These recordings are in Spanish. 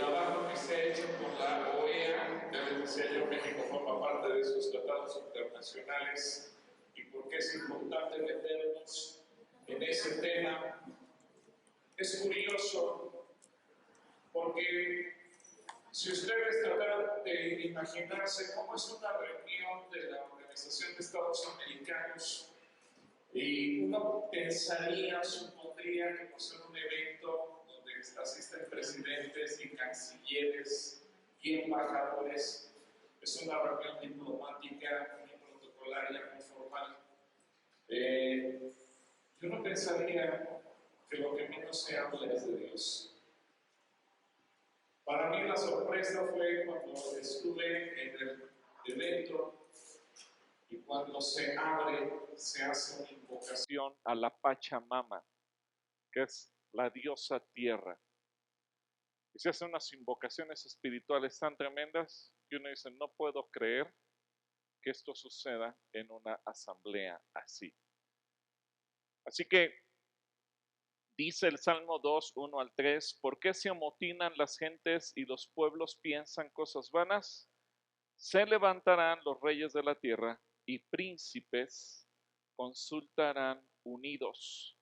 trabajo que se ha hecho por la OEA. Ya les decía yo, México forma parte de esos tratados internacionales y por qué es importante meternos en ese tema. Es curioso porque si ustedes trataran de imaginarse cómo es una reunión de la Organización de Estados Americanos, y uno pensaría, supondría que por ser un evento donde asisten presidentes y cancilleres y embajadores, es una reunión diplomática muy protocolaria, muy formal. Yo no pensaría que lo que menos se habla es de Dios. Para mí la sorpresa fue cuando estuve en el evento y cuando se abre, se hace una invocación a la Pachamama, que es la diosa tierra. Y se hacen unas invocaciones espirituales tan tremendas que uno dice, no puedo creer que esto suceda en una asamblea así. Así que dice el Salmo 2, 1 al 3, ¿por qué se amotinan las gentes y los pueblos piensan cosas vanas? Se levantarán los reyes de la tierra y príncipes consultarán unidos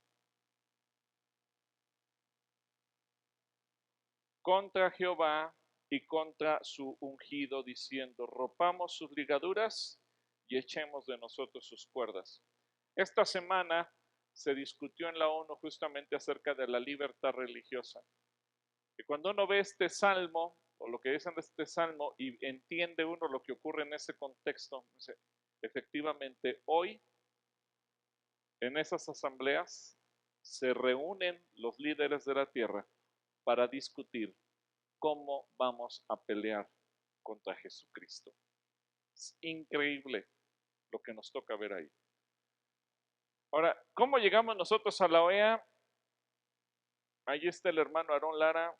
contra Jehová y contra su ungido, diciendo, rompamos sus ligaduras y echemos de nosotros sus cuerdas. Esta semana se discutió en la ONU justamente acerca de la libertad religiosa. Y cuando uno ve este salmo, o lo que dicen de este salmo, y entiende uno lo que ocurre en ese contexto, dice, efectivamente hoy en esas asambleas se reúnen los líderes de la tierra para discutir cómo vamos a pelear contra Jesucristo. Es increíble lo que nos toca ver ahí. Ahora, ¿cómo llegamos nosotros a la OEA? Ahí está el hermano Aarón Lara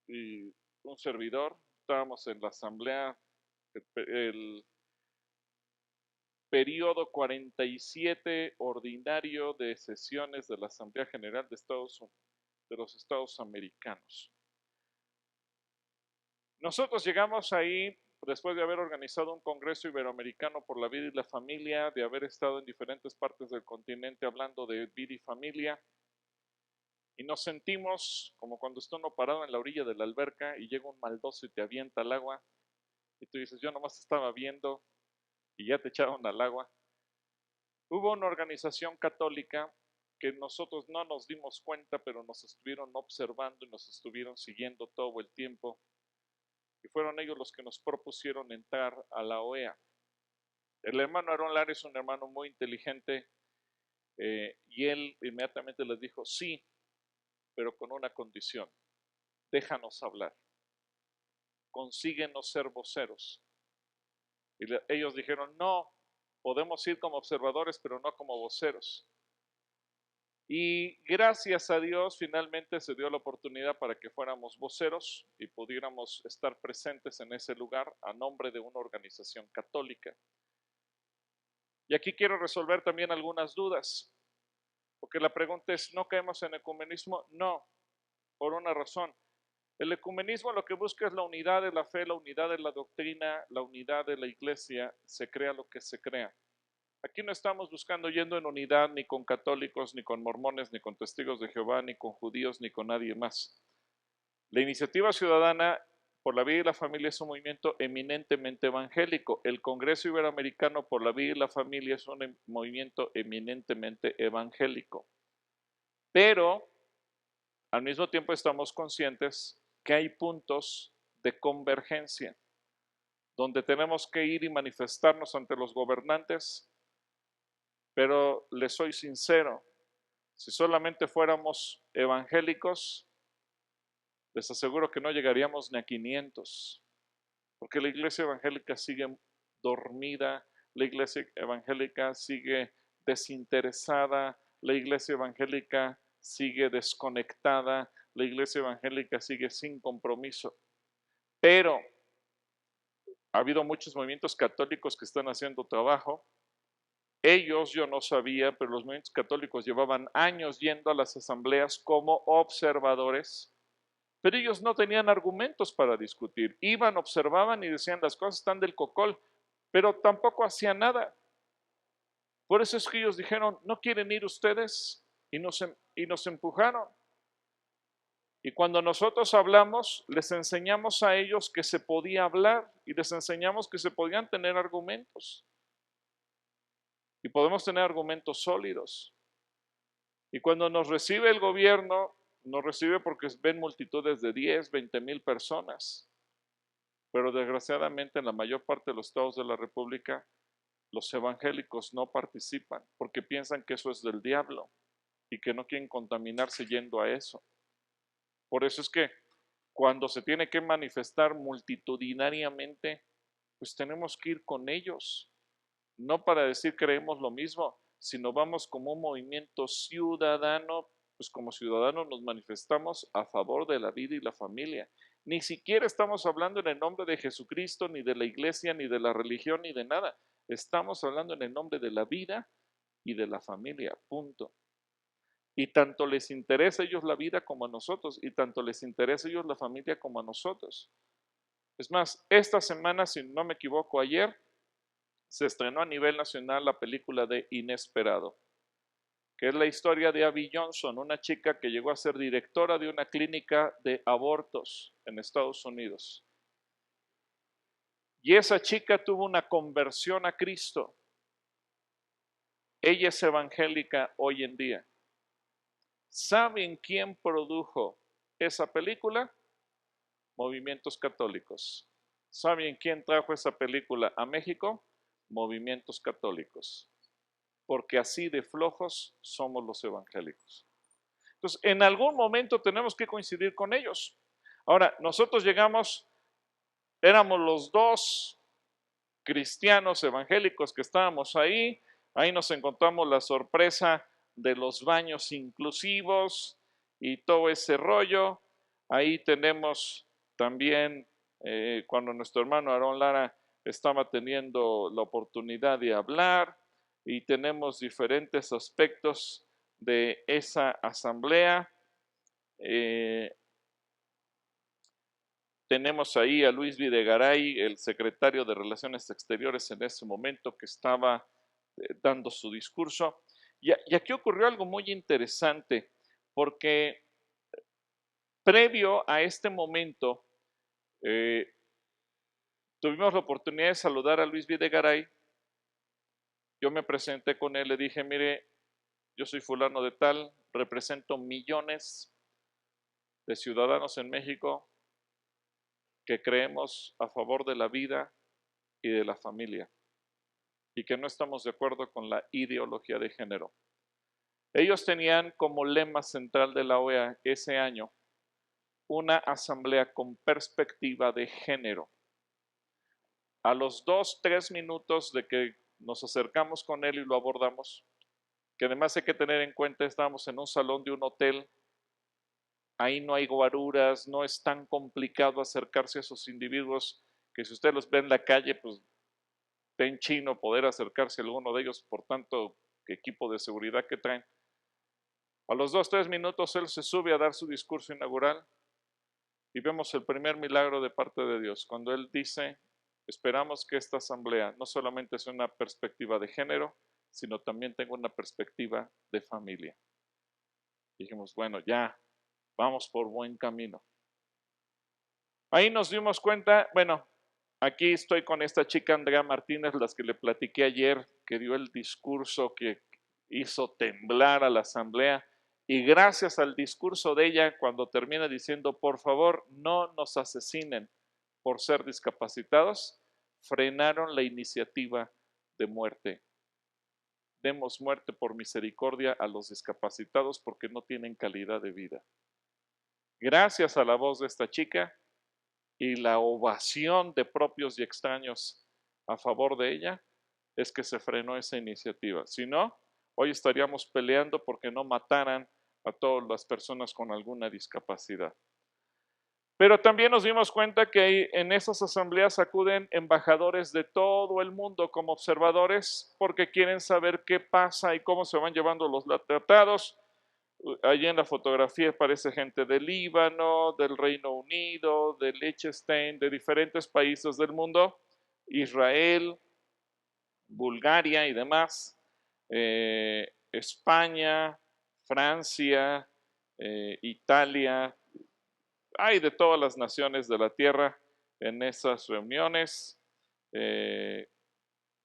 y un servidor. Estábamos en la asamblea, el periodo 47 ordinario de sesiones de la Asamblea General de los Estados Americanos. Nosotros llegamos ahí después de haber organizado un congreso iberoamericano por la vida y la familia, de haber estado en diferentes partes del continente hablando de vida y familia, y nos sentimos como cuando está uno parado en la orilla de la alberca y llega un maldoso y te avienta al agua, y tú dices, yo nomás estaba viendo y ya te echaron al agua. Hubo una organización católica que nosotros no nos dimos cuenta, pero nos estuvieron observando y nos estuvieron siguiendo todo el tiempo. Y fueron ellos los que nos propusieron entrar a la OEA. El hermano Aarón Lara es un hermano muy inteligente y él inmediatamente les dijo, sí, pero con una condición, déjanos hablar, consíguenos ser voceros. Y ellos dijeron, no, podemos ir como observadores, pero no como voceros. Y gracias a Dios finalmente se dio la oportunidad para que fuéramos voceros y pudiéramos estar presentes en ese lugar a nombre de una organización católica. Y aquí quiero resolver también algunas dudas, porque la pregunta es, ¿no caemos en ecumenismo? No, por una razón. El ecumenismo lo que busca es la unidad de la fe, la unidad de la doctrina, la unidad de la iglesia, se crea lo que se crea. Aquí no estamos buscando yendo en unidad ni con católicos, ni con mormones, ni con testigos de Jehová, ni con judíos, ni con nadie más. La iniciativa ciudadana por la vida y la familia es un movimiento eminentemente evangélico. El Congreso Iberoamericano por la vida y la familia es un movimiento eminentemente evangélico. Pero al mismo tiempo estamos conscientes que hay puntos de convergencia donde tenemos que ir y manifestarnos ante los gobernantes. Pero les soy sincero, si solamente fuéramos evangélicos, les aseguro que no llegaríamos ni a 500, porque la iglesia evangélica sigue dormida, la iglesia evangélica sigue desinteresada, la iglesia evangélica sigue desconectada, la iglesia evangélica sigue sin compromiso. Pero ha habido muchos movimientos católicos que están haciendo trabajo. Ellos, yo no sabía, pero los movimientos católicos llevaban años yendo a las asambleas como observadores Pero ellos no tenían argumentos para discutir. Iban, observaban y decían, las cosas están del cocol, pero tampoco hacían nada. Por eso es que ellos dijeron, ¿no quieren ir ustedes? Y nos empujaron. Y cuando nosotros hablamos, les enseñamos a ellos que se podía hablar y les enseñamos que se podían tener argumentos. Y podemos tener argumentos sólidos. Y cuando nos recibe el gobierno, nos recibe porque ven multitudes de 10, 20,000 personas. Pero desgraciadamente en la mayor parte de los estados de la República, los evangélicos no participan porque piensan que eso es del diablo y que no quieren contaminarse yendo a eso. Por eso es que cuando se tiene que manifestar multitudinariamente, pues tenemos que ir con ellos, no para decir creemos lo mismo, sino vamos como un movimiento ciudadano, pues como ciudadanos nos manifestamos a favor de la vida y la familia. Ni siquiera estamos hablando en el nombre de Jesucristo, ni de la iglesia, ni de la religión, ni de nada. Estamos hablando en el nombre de la vida y de la familia, punto. Y tanto les interesa a ellos la vida como a nosotros, y tanto les interesa a ellos la familia como a nosotros. Es más, esta semana, si no me equivoco, ayer, se estrenó a nivel nacional la película de Inesperado, que es la historia de Abby Johnson, una chica que llegó a ser directora de una clínica de abortos en Estados Unidos. Y esa chica tuvo una conversión a Cristo. Ella es evangélica hoy en día. ¿Saben quién produjo esa película? Movimientos católicos. ¿Saben quién trajo esa película a México? Movimientos católicos. Porque así de flojos somos los evangélicos. Entonces, en algún momento tenemos que coincidir con ellos. Ahora, nosotros llegamos, éramos los dos cristianos evangélicos que estábamos ahí nos encontramos la sorpresa de los baños inclusivos y todo ese rollo. Ahí tenemos también cuando nuestro hermano Aarón Lara estaba teniendo la oportunidad de hablar y tenemos diferentes aspectos de esa asamblea. Tenemos ahí a Luis Videgaray, el secretario de Relaciones Exteriores en ese momento, que estaba dando su discurso. Y aquí ocurrió algo muy interesante, porque previo a este momento, tuvimos la oportunidad de saludar a Luis Videgaray. Yo me presenté con él, le dije, mire, yo soy fulano de tal, represento millones de ciudadanos en México que creemos a favor de la vida y de la familia y que no estamos de acuerdo con la ideología de género. Ellos tenían como lema central de la OEA ese año una asamblea con perspectiva de género. A los 2-3 minutos de que nos acercamos con él y lo abordamos, que además hay que tener en cuenta, estábamos en un salón de un hotel, ahí no hay guaruras, no es tan complicado acercarse a esos individuos que si usted los ve en la calle, pues en chino poder acercarse a alguno de ellos por tanto equipo de seguridad que traen. A los 2-3 minutos él se sube a dar su discurso inaugural y vemos el primer milagro de parte de Dios, cuando él dice, esperamos que esta asamblea no solamente sea una perspectiva de género, sino también tenga una perspectiva de familia. Dijimos, bueno, ya, vamos por buen camino. Ahí nos dimos cuenta, bueno, aquí estoy con esta chica Andrea Martínez, las que le platiqué ayer, que dio el discurso que hizo temblar a la asamblea. Y gracias al discurso de ella, cuando termina diciendo, por favor, no nos asesinen por ser discapacitados, frenaron la iniciativa de muerte. Demos muerte por misericordia a los discapacitados porque no tienen calidad de vida. Gracias a la voz de esta chica y la ovación de propios y extraños a favor de ella, es que se frenó esa iniciativa. Si no, hoy estaríamos peleando porque no mataran a todas las personas con alguna discapacidad. Pero también nos dimos cuenta que en esas asambleas acuden embajadores de todo el mundo como observadores porque quieren saber qué pasa y cómo se van llevando los tratados. Allí en la fotografía aparece gente del Líbano, del Reino Unido, de Liechtenstein, de diferentes países del mundo, Israel, Bulgaria y demás, España, Francia, Italia, hay de todas las naciones de la tierra en esas reuniones, eh,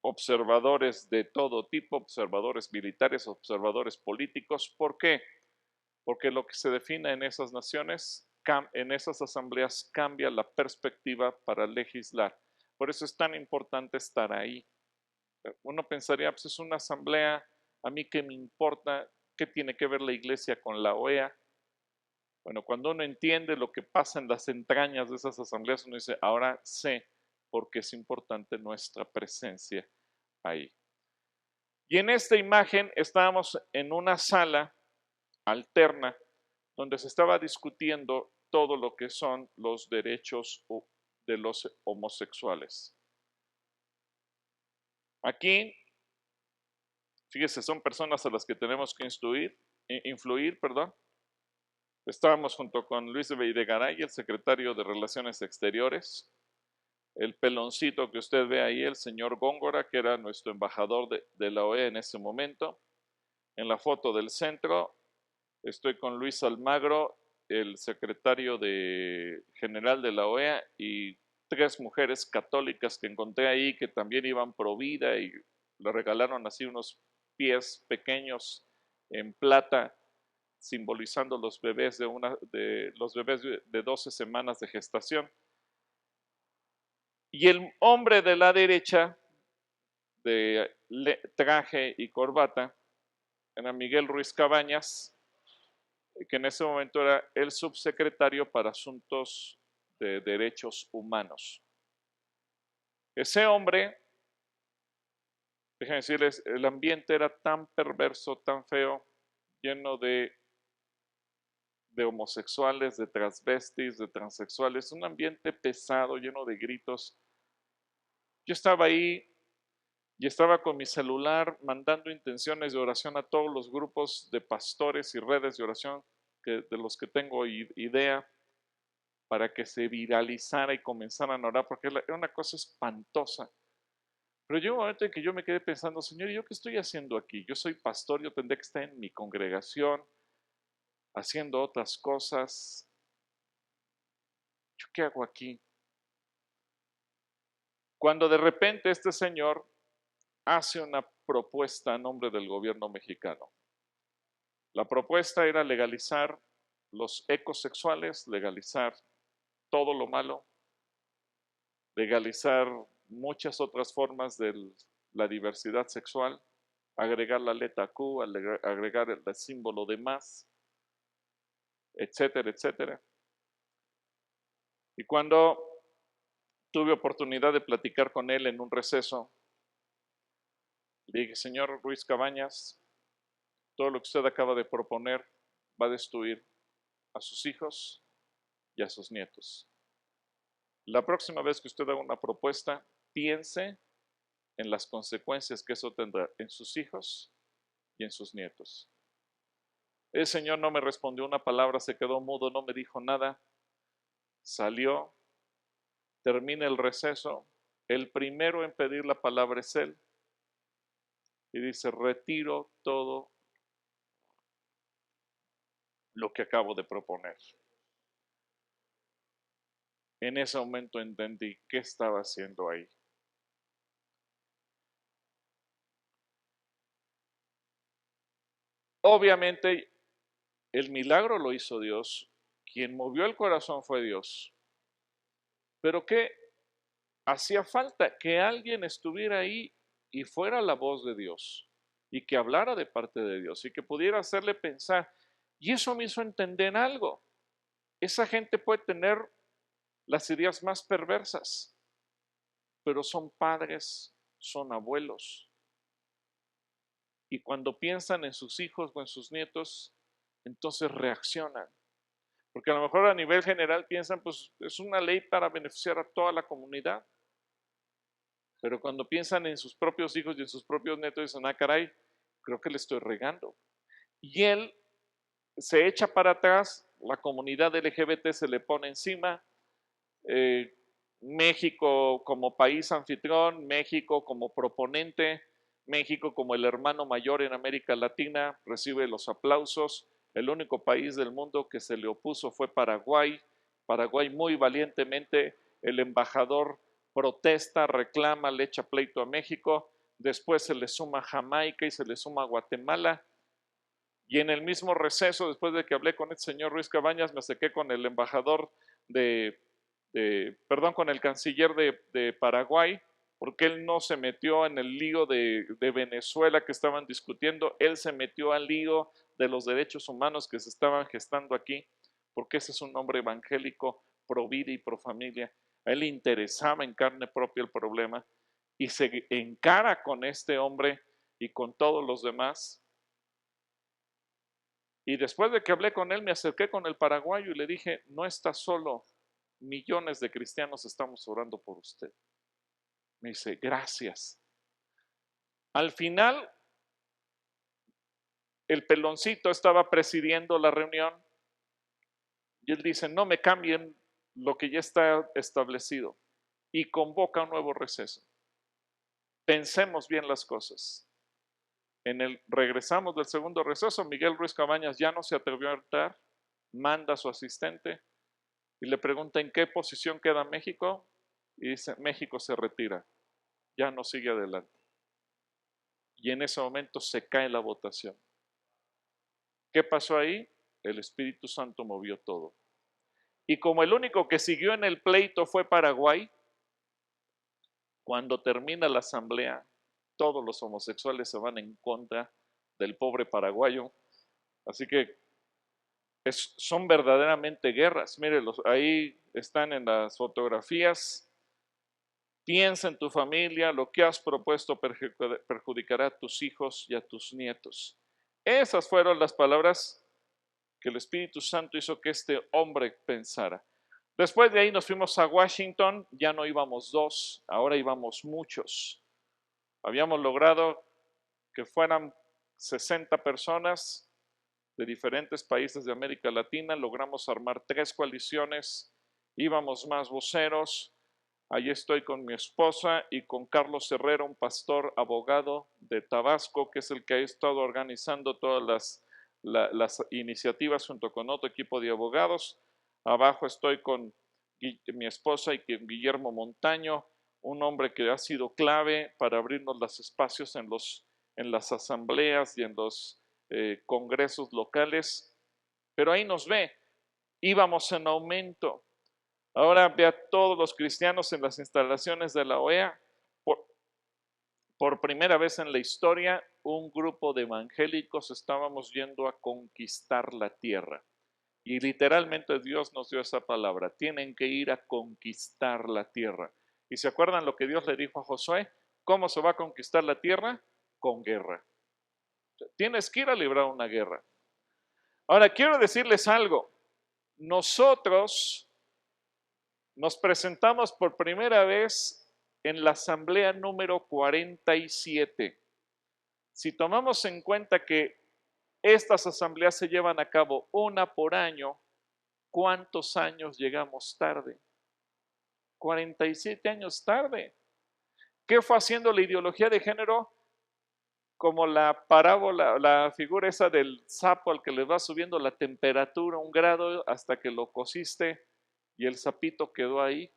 observadores de todo tipo, observadores militares, observadores políticos. ¿Por qué? Porque lo que se define en esas naciones, en esas asambleas, cambia la perspectiva para legislar. Por eso es tan importante estar ahí. Uno pensaría, pues es una asamblea, a mí qué me importa, qué tiene que ver la iglesia con la OEA. Bueno, cuando uno entiende lo que pasa en las entrañas de esas asambleas, uno dice, ahora sé por qué es importante nuestra presencia ahí. Y en esta imagen estábamos en una sala alterna donde se estaba discutiendo todo lo que son los derechos de los homosexuales. Aquí, fíjese, son personas a las que tenemos que influir. Estábamos junto con Luis de Videgaray, el secretario de Relaciones Exteriores, el peloncito que usted ve ahí, el señor Góngora, que era nuestro embajador de la OEA en ese momento. En la foto del centro estoy con Luis Almagro, el secretario general de la OEA, y 3 mujeres católicas que encontré ahí que también iban pro vida y le regalaron así unos pies pequeños en plata, simbolizando los bebés los bebés de 12 semanas de gestación. Y el hombre de la derecha, de traje y corbata, era Miguel Ruiz Cabañas, que en ese momento era el subsecretario para Asuntos de Derechos Humanos. Ese hombre, déjenme decirles, el ambiente era tan perverso, tan feo, lleno de homosexuales, de transvestis, de transexuales, un ambiente pesado, lleno de gritos. Yo estaba ahí y estaba con mi celular mandando intenciones de oración a todos los grupos de pastores y redes de oración de los que tengo idea, para que se viralizara y comenzaran a orar, porque era una cosa espantosa. Pero llegó un momento en que yo me quedé pensando, Señor, ¿y yo qué estoy haciendo aquí? Yo soy pastor, yo tendré que estar en mi congregación, haciendo otras cosas. ¿Yo qué hago aquí? Cuando de repente este señor hace una propuesta a nombre del gobierno mexicano. La propuesta era legalizar los ecosexuales, legalizar todo lo malo, legalizar muchas otras formas de la diversidad sexual, agregar la letra Q, agregar el símbolo de más, etcétera, etcétera. Y cuando tuve oportunidad de platicar con él en un receso, le dije, señor Ruiz Cabañas, todo lo que usted acaba de proponer va a destruir a sus hijos y a sus nietos. La próxima vez que usted haga una propuesta, piense en las consecuencias que eso tendrá en sus hijos y en sus nietos. El señor no me respondió una palabra, se quedó mudo, no me dijo nada, salió, termina el receso, el primero en pedir la palabra es él, y dice, retiro todo lo que acabo de proponer. En ese momento entendí qué estaba haciendo ahí. Obviamente, el milagro lo hizo Dios, quien movió el corazón fue Dios, pero ¿qué hacía falta? Que alguien estuviera ahí y fuera la voz de Dios, y que hablara de parte de Dios, y que pudiera hacerle pensar. Y eso me hizo entender algo. Esa gente puede tener las ideas más perversas, pero son padres, son abuelos. Y cuando piensan en sus hijos o en sus nietos, entonces reaccionan. Porque a lo mejor a nivel general piensan, pues es una ley para beneficiar a toda la comunidad. Pero cuando piensan en sus propios hijos y en sus propios nietos, dicen, ah, caray, creo que le estoy regando. Y él se echa para atrás, la comunidad LGBT se le pone encima, México como país anfitrión, México como proponente, México como el hermano mayor en América Latina recibe los aplausos. El único país del mundo que se le opuso fue Paraguay. Paraguay muy valientemente, el embajador protesta, reclama, le echa pleito a México. Después se le suma Jamaica y se le suma Guatemala. Y en el mismo receso, después de que hablé con el señor Ruiz Cabañas, me acerqué con el embajador con el canciller de Paraguay, porque él no se metió en el lío de Venezuela que estaban discutiendo, él se metió al lío de los derechos humanos que se estaban gestando aquí, porque ese es un hombre evangélico, pro vida y pro familia. A él le interesaba en carne propia el problema y se encara con este hombre y con todos los demás. Y después de que hablé con él, me acerqué con el paraguayo y le dije, no está solo, millones de cristianos estamos orando por usted. Me dice, gracias. Al final, el peloncito estaba presidiendo la reunión y él dice, no me cambien lo que ya está establecido, y convoca un nuevo receso. Pensemos bien las cosas. Regresamos del segundo receso, Miguel Ruiz Cabañas ya no se atrevió a entrar, manda a su asistente y le pregunta en qué posición queda México y dice, México se retira, ya no sigue adelante. Y en ese momento se cae la votación. ¿Qué pasó ahí? El Espíritu Santo movió todo. Y como el único que siguió en el pleito fue Paraguay, cuando termina la asamblea, todos los homosexuales se van en contra del pobre paraguayo. Así que son verdaderamente guerras. Mire, ahí están en las fotografías. Piensa en tu familia, lo que has propuesto perjudicará a tus hijos y a tus nietos. Esas fueron las palabras que el Espíritu Santo hizo que este hombre pensara. Después de ahí nos fuimos a Washington, ya no íbamos dos, ahora íbamos muchos. Habíamos logrado que fueran 60 personas de diferentes países de América Latina, logramos armar 3 coaliciones, íbamos más voceros. Allí estoy con mi esposa y con Carlos Herrera, un pastor abogado de Tabasco, que es el que ha estado organizando todas las iniciativas junto con otro equipo de abogados. Abajo estoy con mi esposa y con Guillermo Montaño, un hombre que ha sido clave para abrirnos los espacios en las asambleas y en los congresos locales. Pero ahí nos ve, íbamos en aumento. Ahora ve a todos los cristianos en las instalaciones de la OEA. Por primera vez en la historia, un grupo de evangélicos estábamos yendo a conquistar la tierra. Y literalmente Dios nos dio esa palabra. Tienen que ir a conquistar la tierra. ¿Y se acuerdan lo que Dios le dijo a Josué? ¿Cómo se va a conquistar la tierra? Con guerra. Tienes que ir a librar una guerra. Ahora, quiero decirles algo. Nosotros nos presentamos por primera vez en la asamblea número 47. Si tomamos en cuenta que estas asambleas se llevan a cabo una por año, ¿cuántos años llegamos tarde? 47 años tarde. ¿Qué fue haciendo la ideología de género? Como la parábola, la figura esa del sapo al que le va subiendo la temperatura 1 grado hasta que lo cociste y el sapito quedó ahí.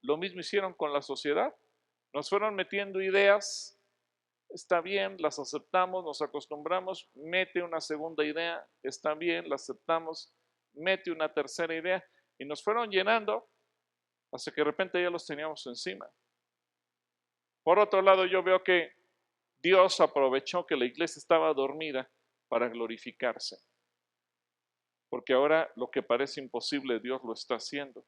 Lo mismo hicieron con la sociedad. Nos fueron metiendo ideas, está bien, las aceptamos, nos acostumbramos, mete una segunda idea, está bien, la aceptamos, mete una tercera idea y nos fueron llenando hasta que de repente ya los teníamos encima. Por otro lado, yo veo que Dios aprovechó que la iglesia estaba dormida para glorificarse, porque ahora lo que parece imposible Dios lo está haciendo.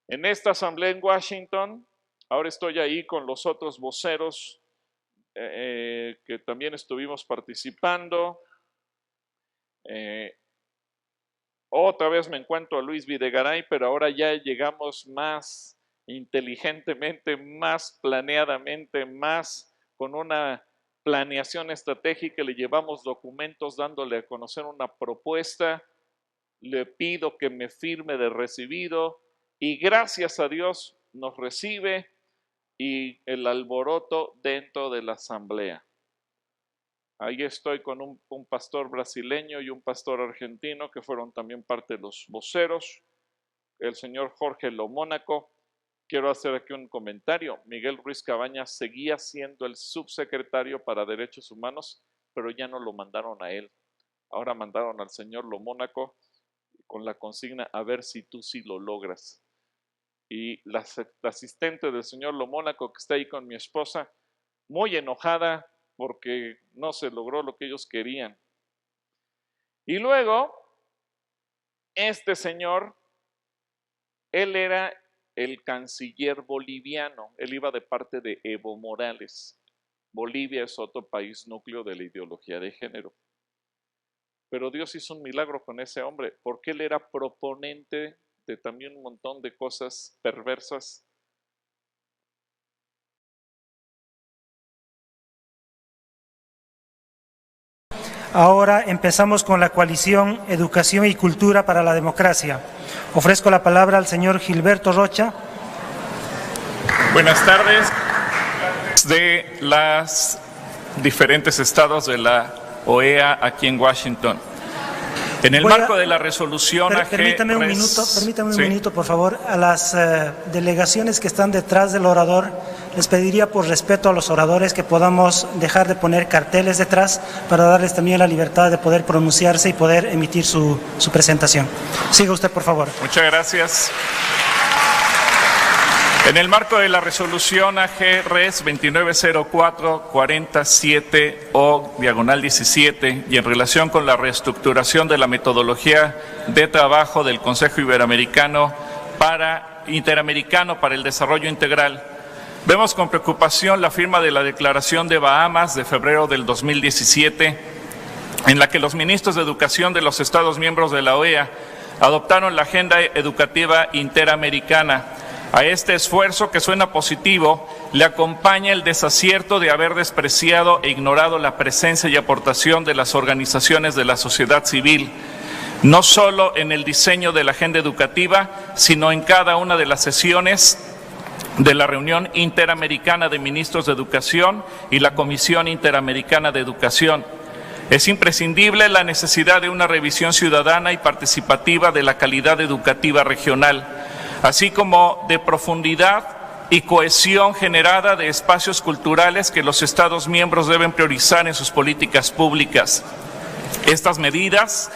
En esta asamblea en Washington, ahora estoy ahí con los otros voceros que también estuvimos participando. Otra vez me encuentro a Luis Videgaray, pero ahora ya llegamos más inteligentemente, más planeadamente, más con una planeación estratégica, le llevamos documentos dándole a conocer una propuesta, le pido que me firme de recibido y gracias a Dios nos recibe y el alboroto dentro de la asamblea. Ahí estoy con un pastor brasileño y un pastor argentino que fueron también parte de los voceros, el señor Jorge Lomónaco. Quiero hacer aquí un comentario. Miguel Ruiz Cabañas seguía siendo el subsecretario para Derechos Humanos, pero ya no lo mandaron a él. Ahora mandaron al señor Lomónaco con la consigna a ver si tú sí lo logras. Y la asistente del señor Lomónaco, que está ahí con mi esposa, muy enojada porque no se logró lo que ellos querían. Y luego, este señor, él era el canciller boliviano, él iba de parte de Evo Morales. Bolivia es otro país núcleo de la ideología de género. Pero Dios hizo un milagro con ese hombre, porque él era proponente de también un montón de cosas perversas. Ahora empezamos con la coalición Educación y Cultura para la Democracia. Ofrezco la palabra al señor Gilberto Rocha. Buenas tardes. De los diferentes estados de la OEA aquí en Washington. En el marco de la resolución AG... Permítame un minuto, por favor. A las delegaciones que están detrás del orador, les pediría por respeto a los oradores que podamos dejar de poner carteles detrás para darles también la libertad de poder pronunciarse y poder emitir su presentación. Siga usted, por favor. Muchas gracias. En el marco de la resolución AG Res 2904-47O/17 y en relación con la reestructuración de la metodología de trabajo del Consejo Interamericano para el Desarrollo Integral, vemos con preocupación la firma de la Declaración de Bahamas de febrero del 2017, en la que los ministros de Educación de los Estados miembros de la OEA adoptaron la Agenda Educativa Interamericana. A este esfuerzo, que suena positivo, le acompaña el desacierto de haber despreciado e ignorado la presencia y aportación de las organizaciones de la sociedad civil, no solo en el diseño de la agenda educativa, sino en cada una de las sesiones de la Reunión Interamericana de Ministros de Educación y la Comisión Interamericana de Educación. Es imprescindible la necesidad de una revisión ciudadana y participativa de la calidad educativa regional, así como de profundidad y cohesión generada de espacios culturales que los Estados miembros deben priorizar en sus políticas públicas. Estas medidas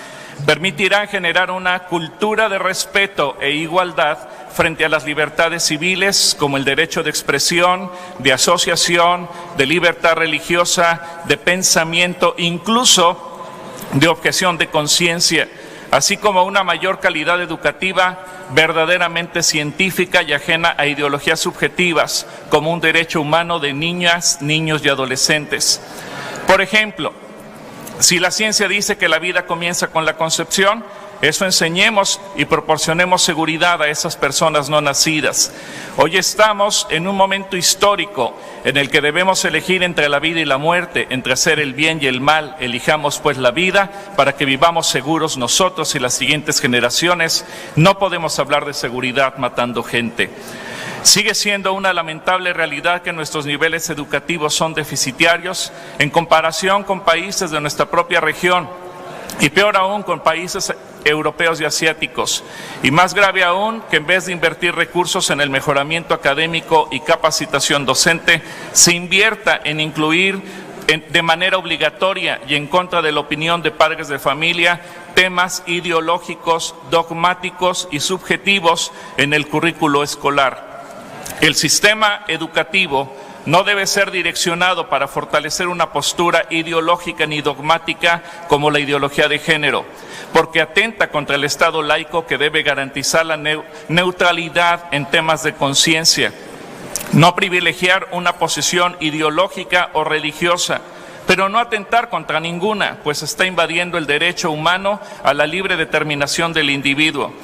permitirán generar una cultura de respeto e igualdad frente a las libertades civiles, como el derecho de expresión, de asociación, de libertad religiosa, de pensamiento, incluso de objeción de conciencia, así como una mayor calidad educativa verdaderamente científica y ajena a ideologías subjetivas, como un derecho humano de niñas, niños y adolescentes. Por ejemplo, si la ciencia dice que la vida comienza con la concepción, eso enseñemos y proporcionemos seguridad a esas personas no nacidas. Hoy estamos en un momento histórico en el que debemos elegir entre la vida y la muerte, entre hacer el bien y el mal. Elijamos pues la vida para que vivamos seguros nosotros y las siguientes generaciones. No podemos hablar de seguridad matando gente. Sigue siendo una lamentable realidad que nuestros niveles educativos son deficitarios en comparación con países de nuestra propia región y peor aún con países europeos y asiáticos. Y más grave aún, que en vez de invertir recursos en el mejoramiento académico y capacitación docente, se invierta en incluir de manera obligatoria y en contra de la opinión de padres de familia temas ideológicos, dogmáticos y subjetivos en el currículo escolar. El sistema educativo no debe ser direccionado para fortalecer una postura ideológica ni dogmática como la ideología de género, porque atenta contra el Estado laico que debe garantizar la neutralidad en temas de conciencia, no privilegiar una posición ideológica o religiosa, pero no atentar contra ninguna, pues está invadiendo el derecho humano a la libre determinación del individuo.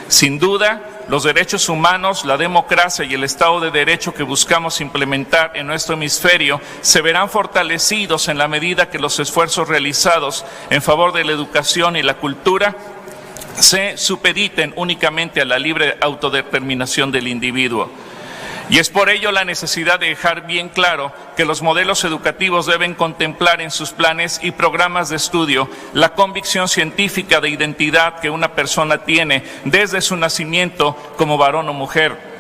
Sin duda, los derechos humanos, la democracia y el Estado de Derecho que buscamos implementar en nuestro hemisferio se verán fortalecidos en la medida que los esfuerzos realizados en favor de la educación y la cultura se supediten únicamente a la libre autodeterminación del individuo. Y es por ello la necesidad de dejar bien claro que los modelos educativos deben contemplar en sus planes y programas de estudio la convicción científica de identidad que una persona tiene desde su nacimiento como varón o mujer,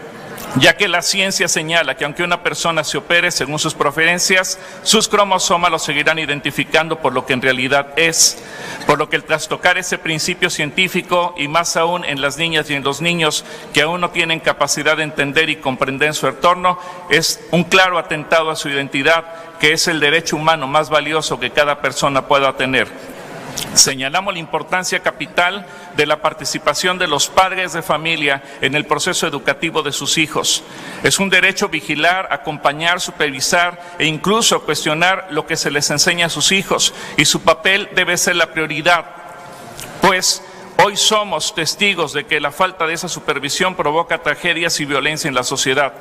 ya que la ciencia señala que aunque una persona se opere según sus preferencias, sus cromosomas lo seguirán identificando por lo que en realidad es. Por lo que el trastocar ese principio científico, y más aún en las niñas y en los niños que aún no tienen capacidad de entender y comprender su entorno, es un claro atentado a su identidad, que es el derecho humano más valioso que cada persona pueda tener. Señalamos la importancia capital de la participación de los padres de familia en el proceso educativo de sus hijos. Es un derecho vigilar, acompañar, supervisar e incluso cuestionar lo que se les enseña a sus hijos, y su papel debe ser la prioridad, pues hoy somos testigos de que la falta de esa supervisión provoca tragedias y violencia en la sociedad.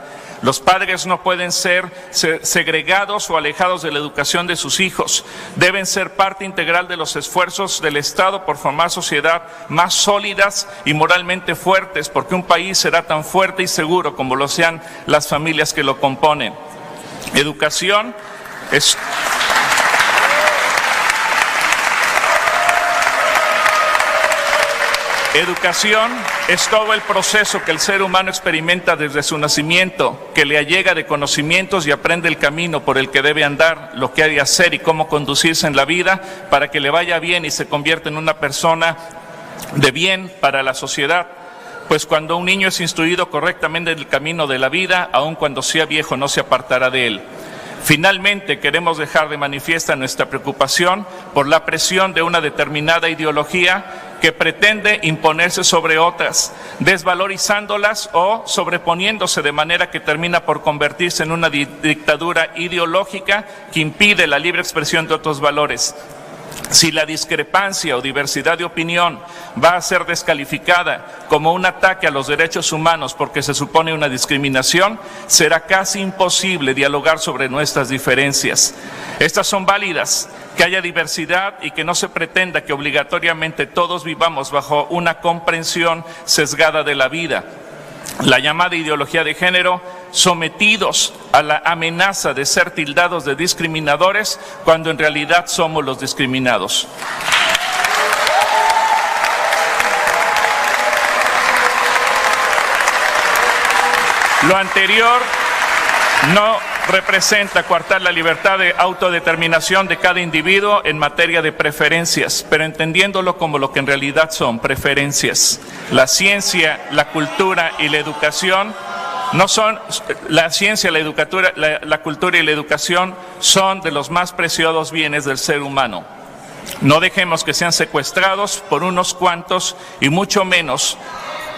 Los padres no pueden ser segregados o alejados de la educación de sus hijos. Deben ser parte integral de los esfuerzos del Estado por formar sociedad más sólidas y moralmente fuertes, porque un país será tan fuerte y seguro como lo sean las familias que lo componen. Educación es... Educación es todo el proceso que el ser humano experimenta desde su nacimiento, que le allega de conocimientos y aprende el camino por el que debe andar, lo que ha de hacer y cómo conducirse en la vida para que le vaya bien y se convierta en una persona de bien para la sociedad. Pues cuando un niño es instruido correctamente en el camino de la vida, aun cuando sea viejo no se apartará de él. Finalmente, queremos dejar de manifiesta nuestra preocupación por la presión de una determinada ideología que pretende imponerse sobre otras, desvalorizándolas o sobreponiéndose de manera que termina por convertirse en una dictadura ideológica que impide la libre expresión de otros valores. Si la discrepancia o diversidad de opinión va a ser descalificada como un ataque a los derechos humanos porque se supone una discriminación, será casi imposible dialogar sobre nuestras diferencias. Estas son válidas, que haya diversidad y que no se pretenda que obligatoriamente todos vivamos bajo una comprensión sesgada de la vida. La llamada ideología de género, sometidos a la amenaza de ser tildados de discriminadores cuando en realidad somos los discriminados. Lo anterior no representa coartar la libertad de autodeterminación de cada individuo en materia de preferencias, pero entendiéndolo como lo que en realidad son preferencias. La ciencia, la cultura y la educación no son, la ciencia, la cultura y la educación son de los más preciados bienes del ser humano. No dejemos que sean secuestrados por unos cuantos, y mucho menos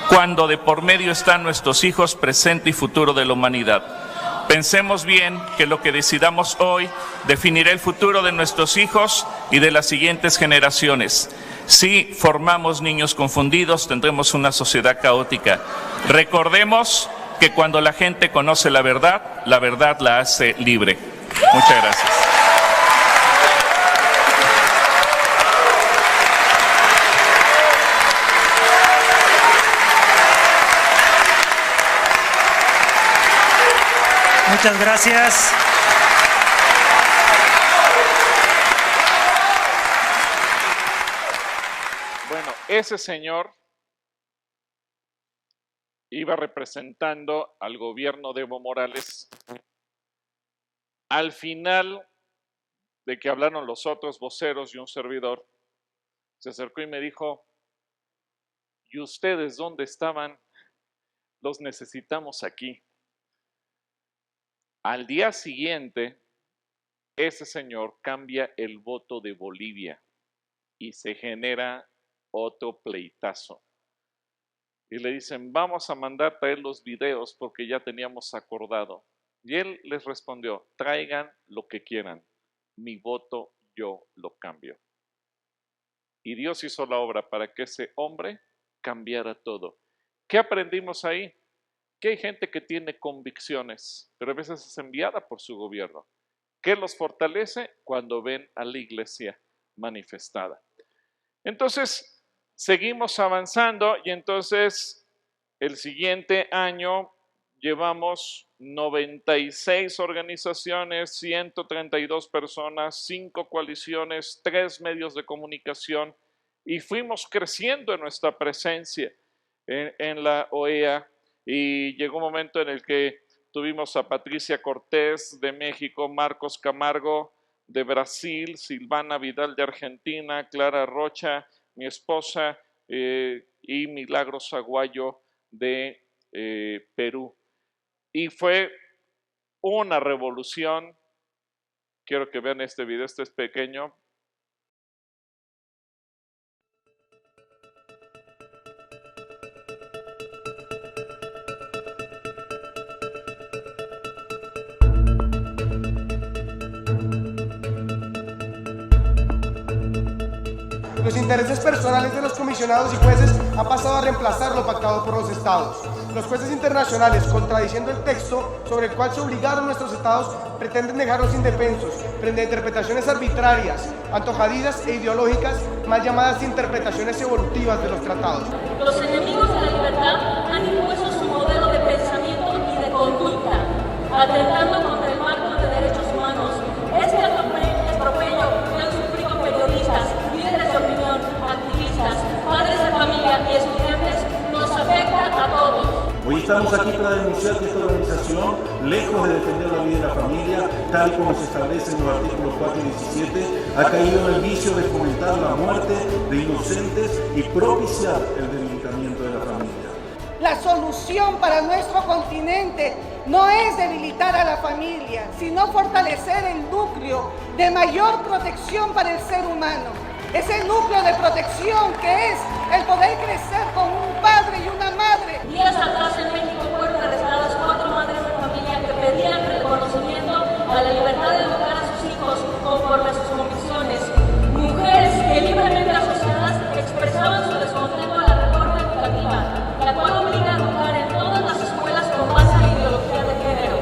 cuando de por medio están nuestros hijos, presente y futuro de la humanidad. Pensemos bien que lo que decidamos hoy definirá el futuro de nuestros hijos y de las siguientes generaciones. Si formamos niños confundidos, tendremos una sociedad caótica. Recordemos que cuando la gente conoce la verdad la hace libre. Muchas gracias. Muchas gracias. Bueno, ese señor iba representando al gobierno de Evo Morales. Al final de que hablaron los otros voceros y un servidor, se acercó y me dijo: ¿y ustedes dónde estaban? Los necesitamos aquí. Al día siguiente, ese señor cambia el voto de Bolivia y se genera otro pleitazo. Y le dicen: vamos a mandar traer los videos porque ya teníamos acordado. Y él les respondió: traigan lo que quieran, mi voto yo lo cambio. Y Dios hizo la obra para que ese hombre cambiara todo. ¿Qué aprendimos ahí? Que hay gente que tiene convicciones, pero a veces es enviada por su gobierno. ¿Qué los fortalece? Cuando ven a la iglesia manifestada. Entonces, seguimos avanzando y entonces el siguiente año llevamos 96 organizaciones, 132 personas, 5 coaliciones, 3 medios de comunicación y fuimos creciendo en nuestra presencia en la OEA y llegó un momento en el que tuvimos a Patricia Cortés de México, Marcos Camargo de Brasil, Silvana Vidal de Argentina, Clara Rocha, mi esposa, y Milagros Aguayo de Perú. Y fue una revolución. Quiero que vean este video, este es pequeño. Los intereses personales de los comisionados y jueces han pasado a reemplazar lo pactado por los estados. Los jueces internacionales, contradiciendo el texto sobre el cual se obligaron nuestros estados, pretenden dejarlos indefensos frente a interpretaciones arbitrarias, antojadizas e ideológicas, mal llamadas interpretaciones evolutivas de los tratados. Los enemigos de la libertad han impuesto su modelo de pensamiento y de conducta, atentando contra el marco de derechos humanos. Este atropello que han sufrido periodistas, líderes de opinión, activistas, padres de familia y estudiantes nos afecta a todos. Hoy estamos aquí para denunciar que esta organización, lejos de defender la vida y la familia, tal como se establece en los artículos 4 y 17, ha caído en el vicio de fomentar la muerte de inocentes y propiciar el debilitamiento de la familia. La solución para nuestro continente no es debilitar a la familia, sino fortalecer el núcleo de mayor protección para el ser humano. Ese núcleo de protección que es el poder crecer con un padre y una madre. Días atrás en México fueron arrestadas 4 madres de familia que pedían reconocimiento a la libertad de educar a sus hijos conforme a sus convicciones. Mujeres que libremente asociadas expresaban su descontento a la reforma educativa, la cual obliga a educar en todas las escuelas con base en la ideología de género.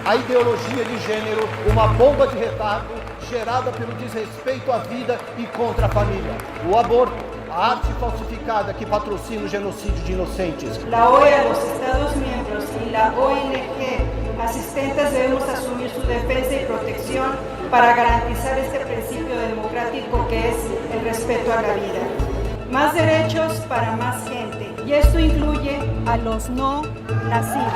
A ideologia de gênero, uma bomba de retardo gerada pelo desrespeito à vida e contra a família. O aborto, a arte falsificada que patrocina o genocídio de inocentes. La OEA, los Estados miembros y la ONG asistentes debemos asumir su defensa y protección para garantizar este principio democrático que es el respeto a la vida. Más derechos para más gente, y esto incluye a los no nacidos.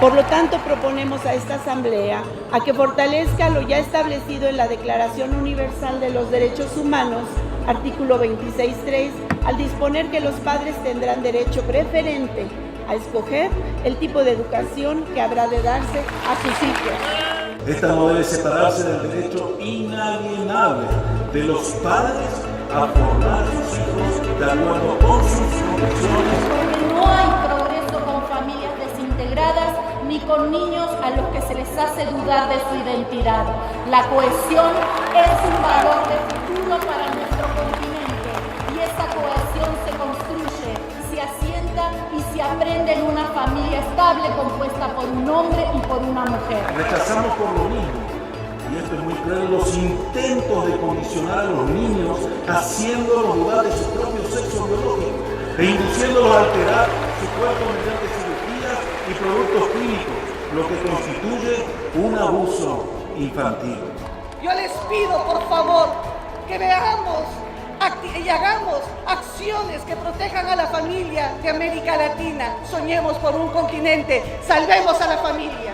Por lo tanto, proponemos a esta Asamblea a que fortalezca lo ya establecido en la Declaración Universal de los Derechos Humanos, artículo 26.3, al disponer que los padres tendrán derecho preferente a escoger el tipo de educación que habrá de darse a sus hijos. Esta no debe separarse del derecho inalienable de los padres a formar sus hijos de acuerdo con sus convicciones. Porque no hay progreso con familias desintegradas ni con niños a los que se les hace dudar de su identidad. La cohesión es un valor de futuro para nuestro continente y esa cohesión se construye, se asienta y se aprende en una familia estable compuesta por un hombre y por una mujer. Rechazamos por lo mismo, y esto es muy claro, los intentos de condicionar a los niños haciéndolos dudar de su propio sexo biológico e induciéndolos a alterar su cuerpo mediante cirugías y productos químicos, lo que constituye un abuso infantil. Yo les pido, por favor, que veamos y hagamos acciones que protejan a la familia de América Latina. Soñemos por un continente, salvemos a la familia.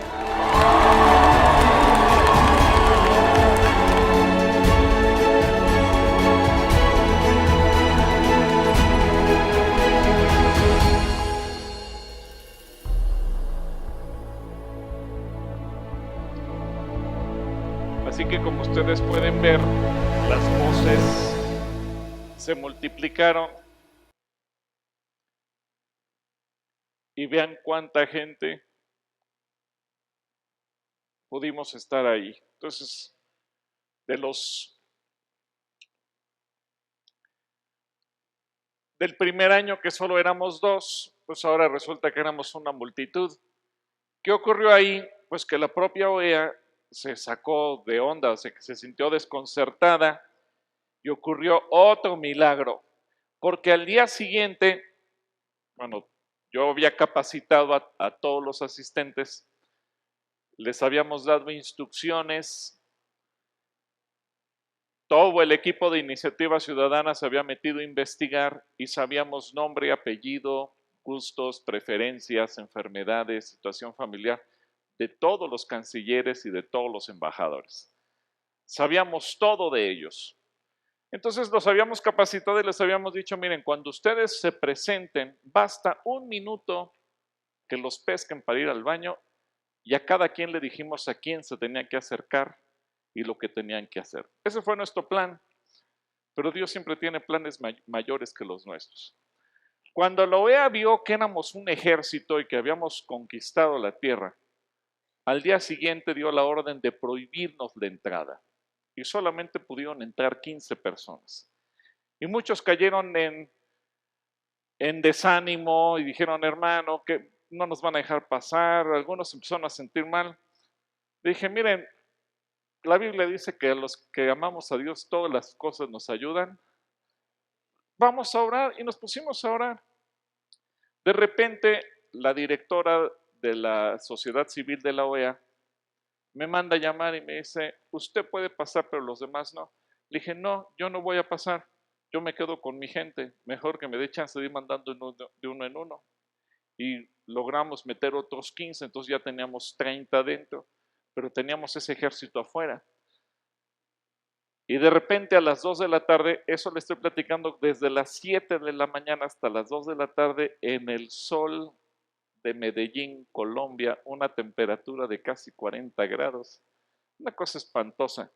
Así que como ustedes pueden ver, las voces se multiplicaron y vean cuánta gente pudimos estar ahí. Entonces, de los del primer año que solo éramos 2, pues ahora resulta que éramos una multitud. ¿Qué ocurrió ahí? Pues que la propia OEA se sacó de onda, o sea, que se sintió desconcertada y ocurrió otro milagro, porque al día siguiente, bueno, yo había capacitado a todos los asistentes, les habíamos dado instrucciones, todo el equipo de Iniciativa Ciudadana se había metido a investigar y sabíamos nombre, apellido, gustos, preferencias, enfermedades, situación familiar de todos los cancilleres y de todos los embajadores. Sabíamos todo de ellos. Entonces los habíamos capacitado y les habíamos dicho, miren, cuando ustedes se presenten, basta 1 minuto que los pesquen para ir al baño y a cada quien le dijimos a quién se tenía que acercar y lo que tenían que hacer. Ese fue nuestro plan, pero Dios siempre tiene planes mayores que los nuestros. Cuando la OEA vio que éramos un ejército y que habíamos conquistado la tierra, al día siguiente dio la orden de prohibirnos la entrada y solamente pudieron entrar 15 personas. Y muchos cayeron en desánimo y dijeron, hermano, que no nos van a dejar pasar. Algunos empezaron a sentir mal. Le dije, miren, la Biblia dice que a los que amamos a Dios todas las cosas nos ayudan. Vamos a orar, y nos pusimos a orar. De repente, la directora de la sociedad civil de la OEA me manda a llamar y me dice, usted puede pasar, pero los demás no. Le dije, no, yo no voy a pasar, yo me quedo con mi gente, mejor que me dé chance de ir mandando de uno en uno. Y logramos meter otros 15, entonces ya teníamos 30 dentro, pero teníamos ese ejército afuera. Y de repente a las 2 de la tarde, eso le estoy platicando desde las 7 de la mañana hasta las 2 de la tarde, en el sol de Medellín, Colombia, una temperatura de casi 40 grados. Una cosa espantosa.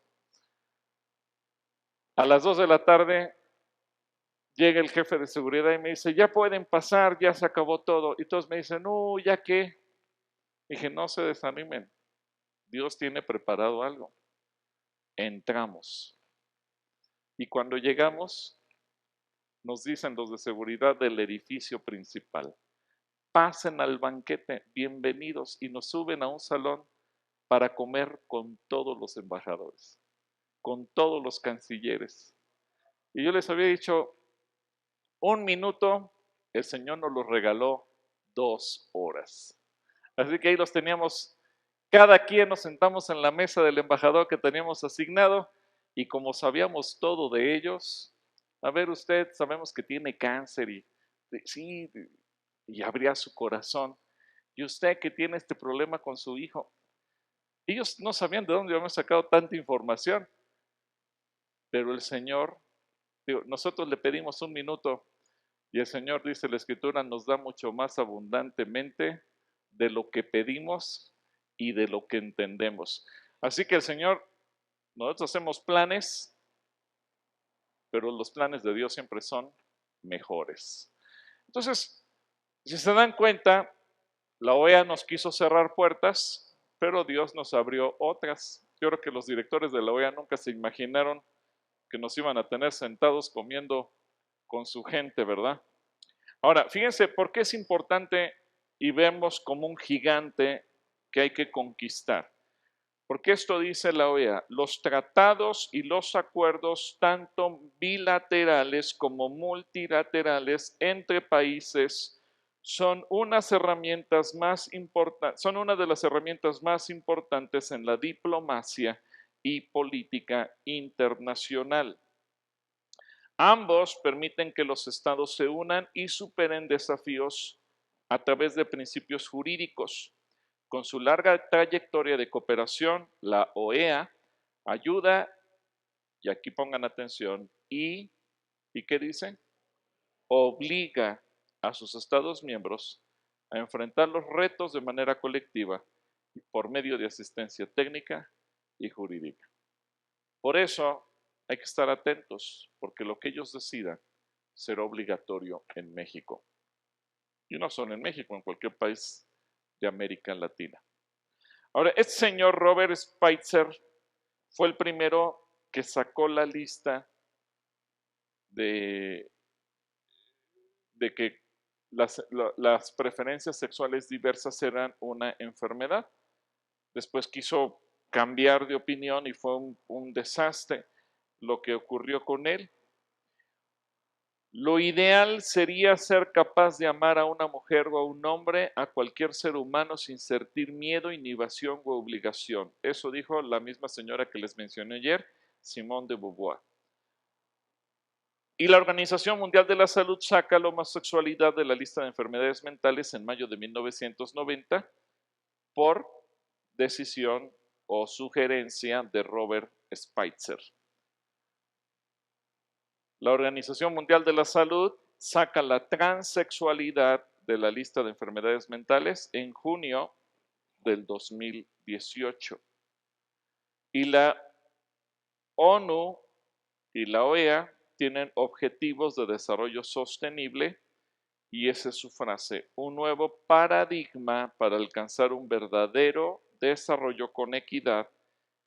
A las 2 de la tarde llega el jefe de seguridad y me dice, ya pueden pasar, ya se acabó todo. Y todos me dicen, no, ¿ya qué? Dije, no se desanimen, Dios tiene preparado algo. Entramos. Y cuando llegamos, nos dicen los de seguridad del edificio principal, pasen al banquete, bienvenidos, y nos suben a un salón para comer con todos los embajadores, con todos los cancilleres. Y yo les había dicho, 1 minuto, el Señor nos los regaló 2 horas. Así que ahí los teníamos, cada quien nos sentamos en la mesa del embajador que teníamos asignado, y como sabíamos todo de ellos, a ver usted, sabemos que tiene cáncer y sí, y abría su corazón. Y usted que tiene este problema con su hijo. Ellos no sabían de dónde habíamos sacado tanta información. Pero el Señor, nosotros le pedimos 1 minuto y el Señor, dice la Escritura, nos da mucho más abundantemente de lo que pedimos y de lo que entendemos. Así que el Señor, nosotros hacemos planes, pero los planes de Dios siempre son mejores. Entonces, si se dan cuenta, la OEA nos quiso cerrar puertas, pero Dios nos abrió otras. Yo creo que los directores de la OEA nunca se imaginaron que nos iban a tener sentados comiendo con su gente, ¿verdad? Ahora, fíjense por qué es importante y vemos como un gigante que hay que conquistar. Porque esto dice la OEA, los tratados y los acuerdos, tanto bilaterales como multilaterales entre países, son una de las herramientas más importantes en la diplomacia y política internacional. Ambos permiten que los estados se unan y superen desafíos a través de principios jurídicos. Con su larga trayectoria de cooperación, la OEA ayuda, y aquí pongan atención, ¿y qué dice? Obliga a sus estados miembros a enfrentar los retos de manera colectiva por medio de asistencia técnica y jurídica. Por eso hay que estar atentos, porque lo que ellos decidan será obligatorio en México. Y no solo en México, en cualquier país de América Latina. Ahora, este señor Robert Spitzer fue el primero que sacó la lista de de que las preferencias sexuales diversas eran una enfermedad. Después quiso cambiar de opinión y fue un desastre lo que ocurrió con él. Lo ideal sería ser capaz de amar a una mujer o a un hombre, a cualquier ser humano, sin sentir miedo, inhibición o obligación. Eso dijo la misma señora que les mencioné ayer, Simone de Beauvoir. Y la Organización Mundial de la Salud saca la homosexualidad de la lista de enfermedades mentales en mayo de 1990 por decisión o sugerencia de Robert Spitzer. La Organización Mundial de la Salud saca la transexualidad de la lista de enfermedades mentales en junio del 2018. Y la ONU y la OEA tienen objetivos de desarrollo sostenible y esa es su frase: un nuevo paradigma para alcanzar un verdadero desarrollo con equidad,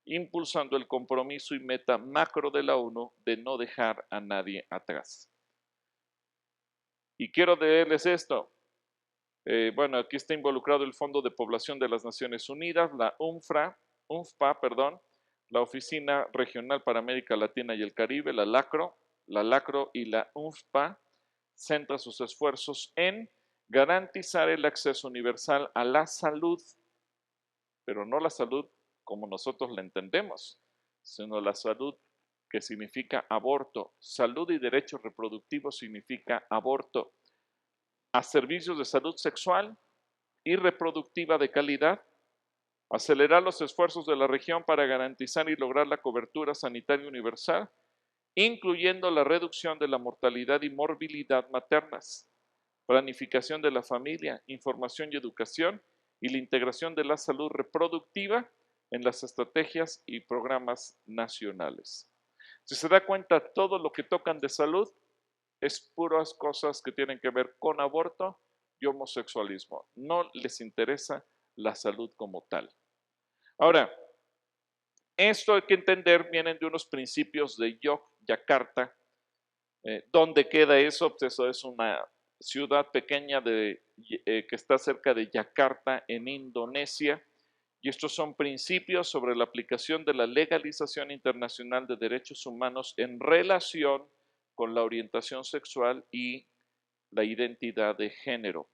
impulsando el compromiso y meta macro de la ONU de no dejar a nadie atrás. Y quiero leerles esto. Bueno, aquí está involucrado el Fondo de Población de las Naciones Unidas, la UNFPA, la Oficina Regional para América Latina y el Caribe, la LACRO y la UNFPA centran sus esfuerzos en garantizar el acceso universal a la salud, pero no la salud como nosotros la entendemos, sino la salud que significa aborto. Salud y derechos reproductivos significa aborto. A servicios de salud sexual y reproductiva de calidad, acelerar los esfuerzos de la región para garantizar y lograr la cobertura sanitaria universal, incluyendo la reducción de la mortalidad y morbilidad maternas, planificación de la familia, información y educación y la integración de la salud reproductiva en las estrategias y programas nacionales. Si se da cuenta, todo lo que tocan de salud es puras cosas que tienen que ver con aborto y homosexualismo. No les interesa la salud como tal. Ahora, esto hay que entender, vienen de unos principios de Yogyakarta. ¿Dónde queda eso? Pues eso es una ciudad pequeña que está cerca de Yakarta, en Indonesia. Y estos son principios sobre la aplicación de la legalización internacional de derechos humanos en relación con la orientación sexual y la identidad de género.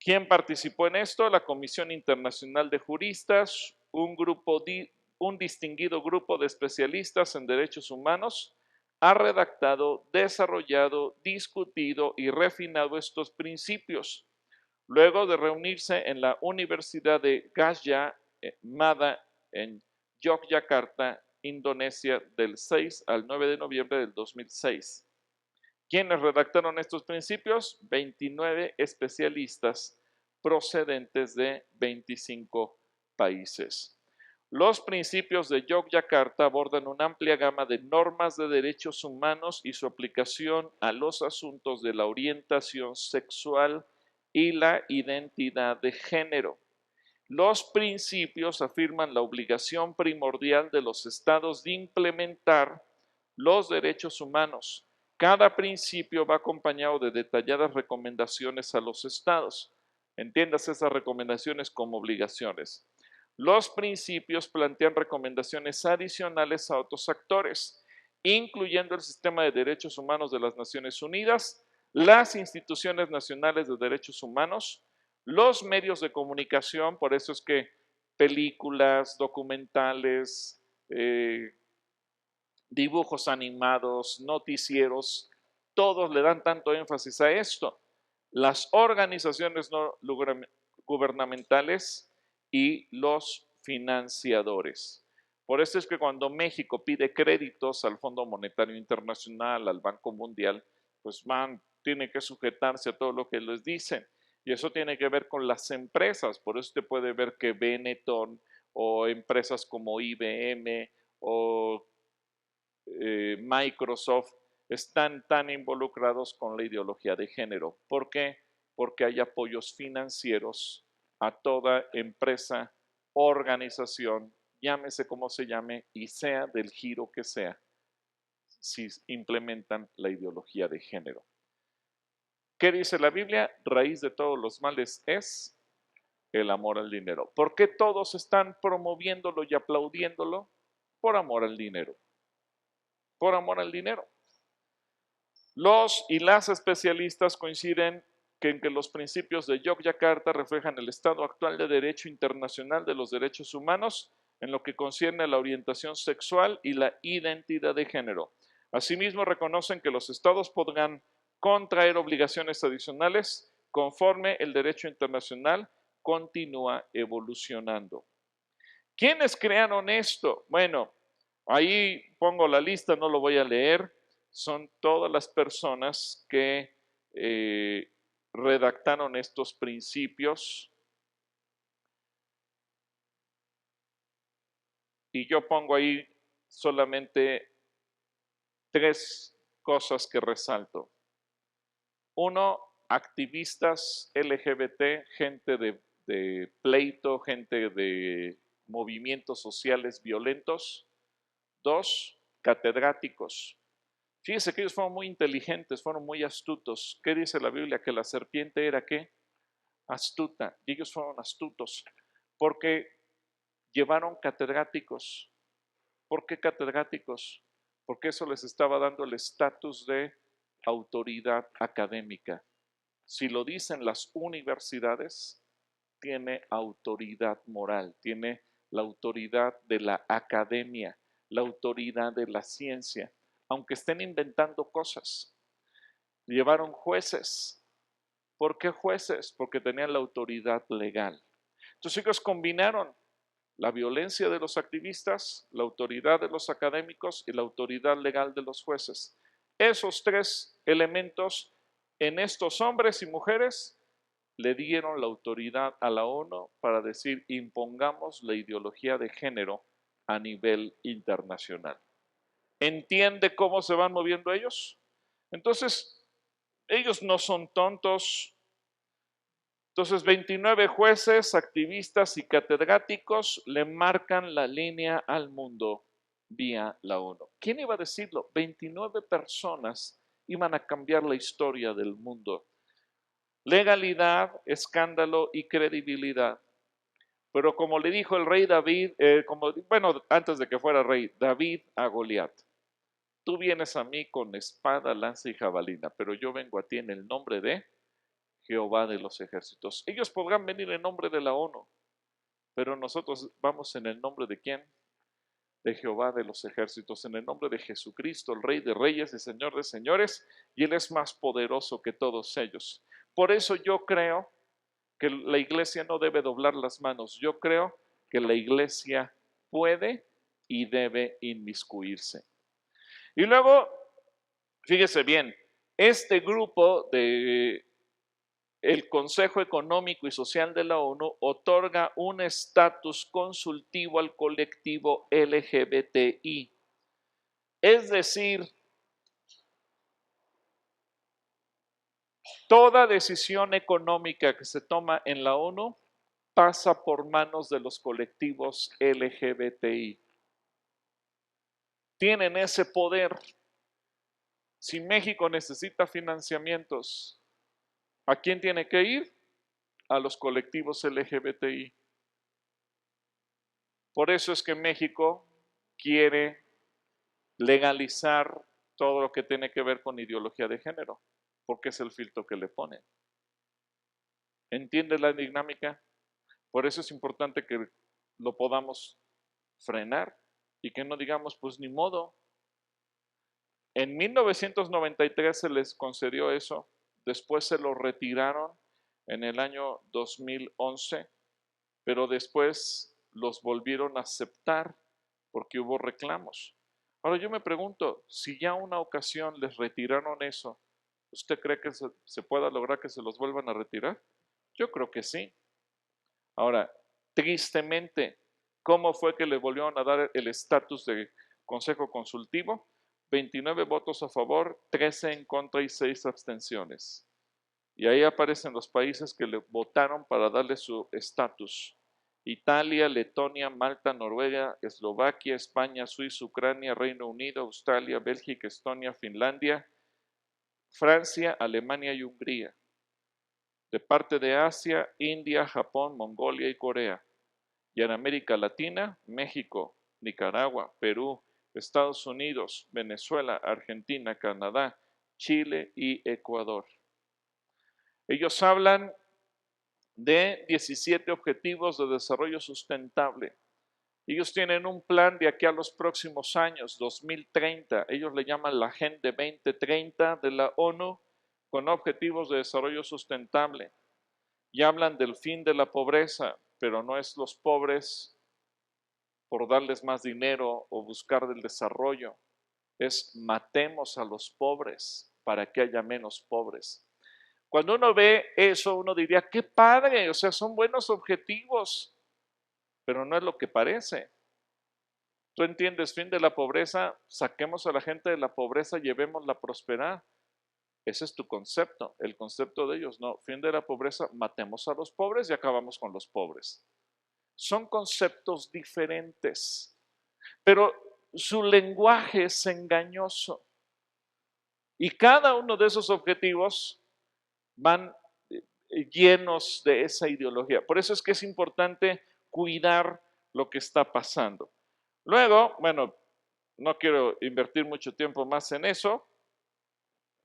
¿Quién participó en esto? La Comisión Internacional de Juristas, un distinguido grupo de especialistas en derechos humanos, ha redactado, desarrollado, discutido y refinado estos principios. Luego de reunirse en la Universidad de Gadjah Mada en Yogyakarta, Indonesia, del 6 al 9 de noviembre del 2006. ¿Quiénes redactaron estos principios? 29 especialistas procedentes de 25 países. Los principios de Yogyakarta abordan una amplia gama de normas de derechos humanos y su aplicación a los asuntos de la orientación sexual y la identidad de género. Los principios afirman la obligación primordial de los estados de implementar los derechos humanos. Cada principio va acompañado de detalladas recomendaciones a los estados. Entiendas esas recomendaciones como obligaciones. Los principios plantean recomendaciones adicionales a otros actores, incluyendo el sistema de derechos humanos de las Naciones Unidas, las instituciones nacionales de derechos humanos, los medios de comunicación. Por eso es que películas, documentales, dibujos animados, noticieros, todos le dan tanto énfasis a esto. Las organizaciones no gubernamentales y los financiadores. Por eso es que cuando México pide créditos al Fondo Monetario Internacional, al Banco Mundial, pues tiene que sujetarse a todo lo que les dicen. Y eso tiene que ver con las empresas. Por eso usted puede ver que Benetton o empresas como IBM o Microsoft están tan involucrados con la ideología de género. ¿Por qué? Porque hay apoyos financieros a toda empresa, organización, llámese como se llame y sea del giro que sea. si implementan la ideología de género. ¿Qué dice la Biblia? Raíz de todos los males es el amor al dinero. ¿Por qué todos están promoviéndolo y aplaudiéndolo? Por amor al dinero. Por amor al dinero. Los y las especialistas coinciden en que los principios de Yogyakarta reflejan el estado actual de derecho internacional de los derechos humanos en lo que concierne a la orientación sexual y la identidad de género. Asimismo, reconocen que los estados podrán contraer obligaciones adicionales conforme el derecho internacional continúa evolucionando. ¿Quiénes crearon esto? Bueno, ahí pongo la lista, no lo voy a leer. Son todas las personas que redactaron estos principios. Y yo pongo ahí solamente 3 cosas que resalto. 1, activistas LGBT, gente de pleito, gente de movimientos sociales violentos. 2, catedráticos. Fíjense que ellos fueron muy inteligentes, fueron muy astutos. ¿Qué dice la Biblia? Que la serpiente era ¿qué? Astuta. Y ellos fueron astutos porque llevaron catedráticos. ¿Por qué catedráticos? Porque eso les estaba dando el estatus de autoridad académica. Si lo dicen las universidades, tiene autoridad moral, tiene la autoridad de la academia, la autoridad de la ciencia, aunque estén inventando cosas. Llevaron jueces. ¿Por qué jueces? Porque tenían la autoridad legal. Entonces ellos combinaron la violencia de los activistas, la autoridad de los académicos y la autoridad legal de los jueces. Esos 3 elementos en estos hombres y mujeres le dieron la autoridad a la ONU para decir impongamos la ideología de género a nivel internacional. ¿Entiende cómo se van moviendo ellos? Entonces, ellos no son tontos. Entonces, 29 jueces, activistas y catedráticos le marcan la línea al mundo vía la ONU. ¿Quién iba a decirlo? 29 personas iban a cambiar la historia del mundo. Legalidad, escándalo y credibilidad. Pero como le dijo el rey David, antes de que fuera rey, David a Goliat. Tú vienes a mí con espada, lanza y jabalina, pero yo vengo a ti en el nombre de Jehová de los ejércitos. Ellos podrán venir en nombre de la ONU, pero nosotros vamos en el nombre de ¿quién? De Jehová de los ejércitos, en el nombre de Jesucristo, el Rey de reyes y Señor de señores, y Él es más poderoso que todos ellos. Por eso yo creo que la iglesia no debe doblar las manos. Yo creo que la iglesia puede y debe inmiscuirse. Y luego, fíjese bien, este grupo de el Consejo Económico y Social de la ONU otorga un estatus consultivo al colectivo LGBTI. Es decir, toda decisión económica que se toma en la ONU pasa por manos de los colectivos LGBTI. Tienen ese poder. Si México necesita financiamientos, ¿a quién tiene que ir? A los colectivos LGBTI. Por eso es que México quiere legalizar todo lo que tiene que ver con ideología de género, porque es el filtro que le ponen. ¿Entiende la dinámica? Por eso es importante que lo podamos frenar y que no digamos, pues ni modo. En 1993 se les concedió eso. Después se lo retiraron en el año 2011, pero después los volvieron a aceptar porque hubo reclamos. Ahora yo me pregunto, si ya una ocasión les retiraron eso, ¿usted cree que se pueda lograr que se los vuelvan a retirar? Yo creo que sí. Ahora, tristemente, ¿cómo fue que le volvieron a dar el estatus de consejo consultivo? 29 votos a favor, 13 en contra y 6 abstenciones. Y ahí aparecen los países que le votaron para darle su estatus. Italia, Letonia, Malta, Noruega, Eslovaquia, España, Suiza, Ucrania, Reino Unido, Australia, Bélgica, Estonia, Finlandia, Francia, Alemania y Hungría. De parte de Asia, India, Japón, Mongolia y Corea. Y en América Latina, México, Nicaragua, Perú, Estados Unidos, Venezuela, Argentina, Canadá, Chile y Ecuador. Ellos hablan de 17 objetivos de desarrollo sustentable. Ellos tienen un plan de aquí a los próximos años, 2030. Ellos le llaman la Agenda 2030 de la ONU con objetivos de desarrollo sustentable. Y hablan del fin de la pobreza, pero no es los pobres por darles más dinero o buscar del desarrollo. Es matemos a los pobres para que haya menos pobres. Cuando uno ve eso, uno diría, qué padre, o sea, son buenos objetivos, pero no es lo que parece. Tú entiendes, fin de la pobreza, saquemos a la gente de la pobreza, llevémosla a prosperar. Ese es tu concepto, el concepto de ellos, no, fin de la pobreza, matemos a los pobres y acabamos con los pobres. Son conceptos diferentes, pero su lenguaje es engañoso. Y cada uno de esos objetivos van llenos de esa ideología. Por eso es que es importante cuidar lo que está pasando. Luego, bueno, no quiero invertir mucho tiempo más en eso.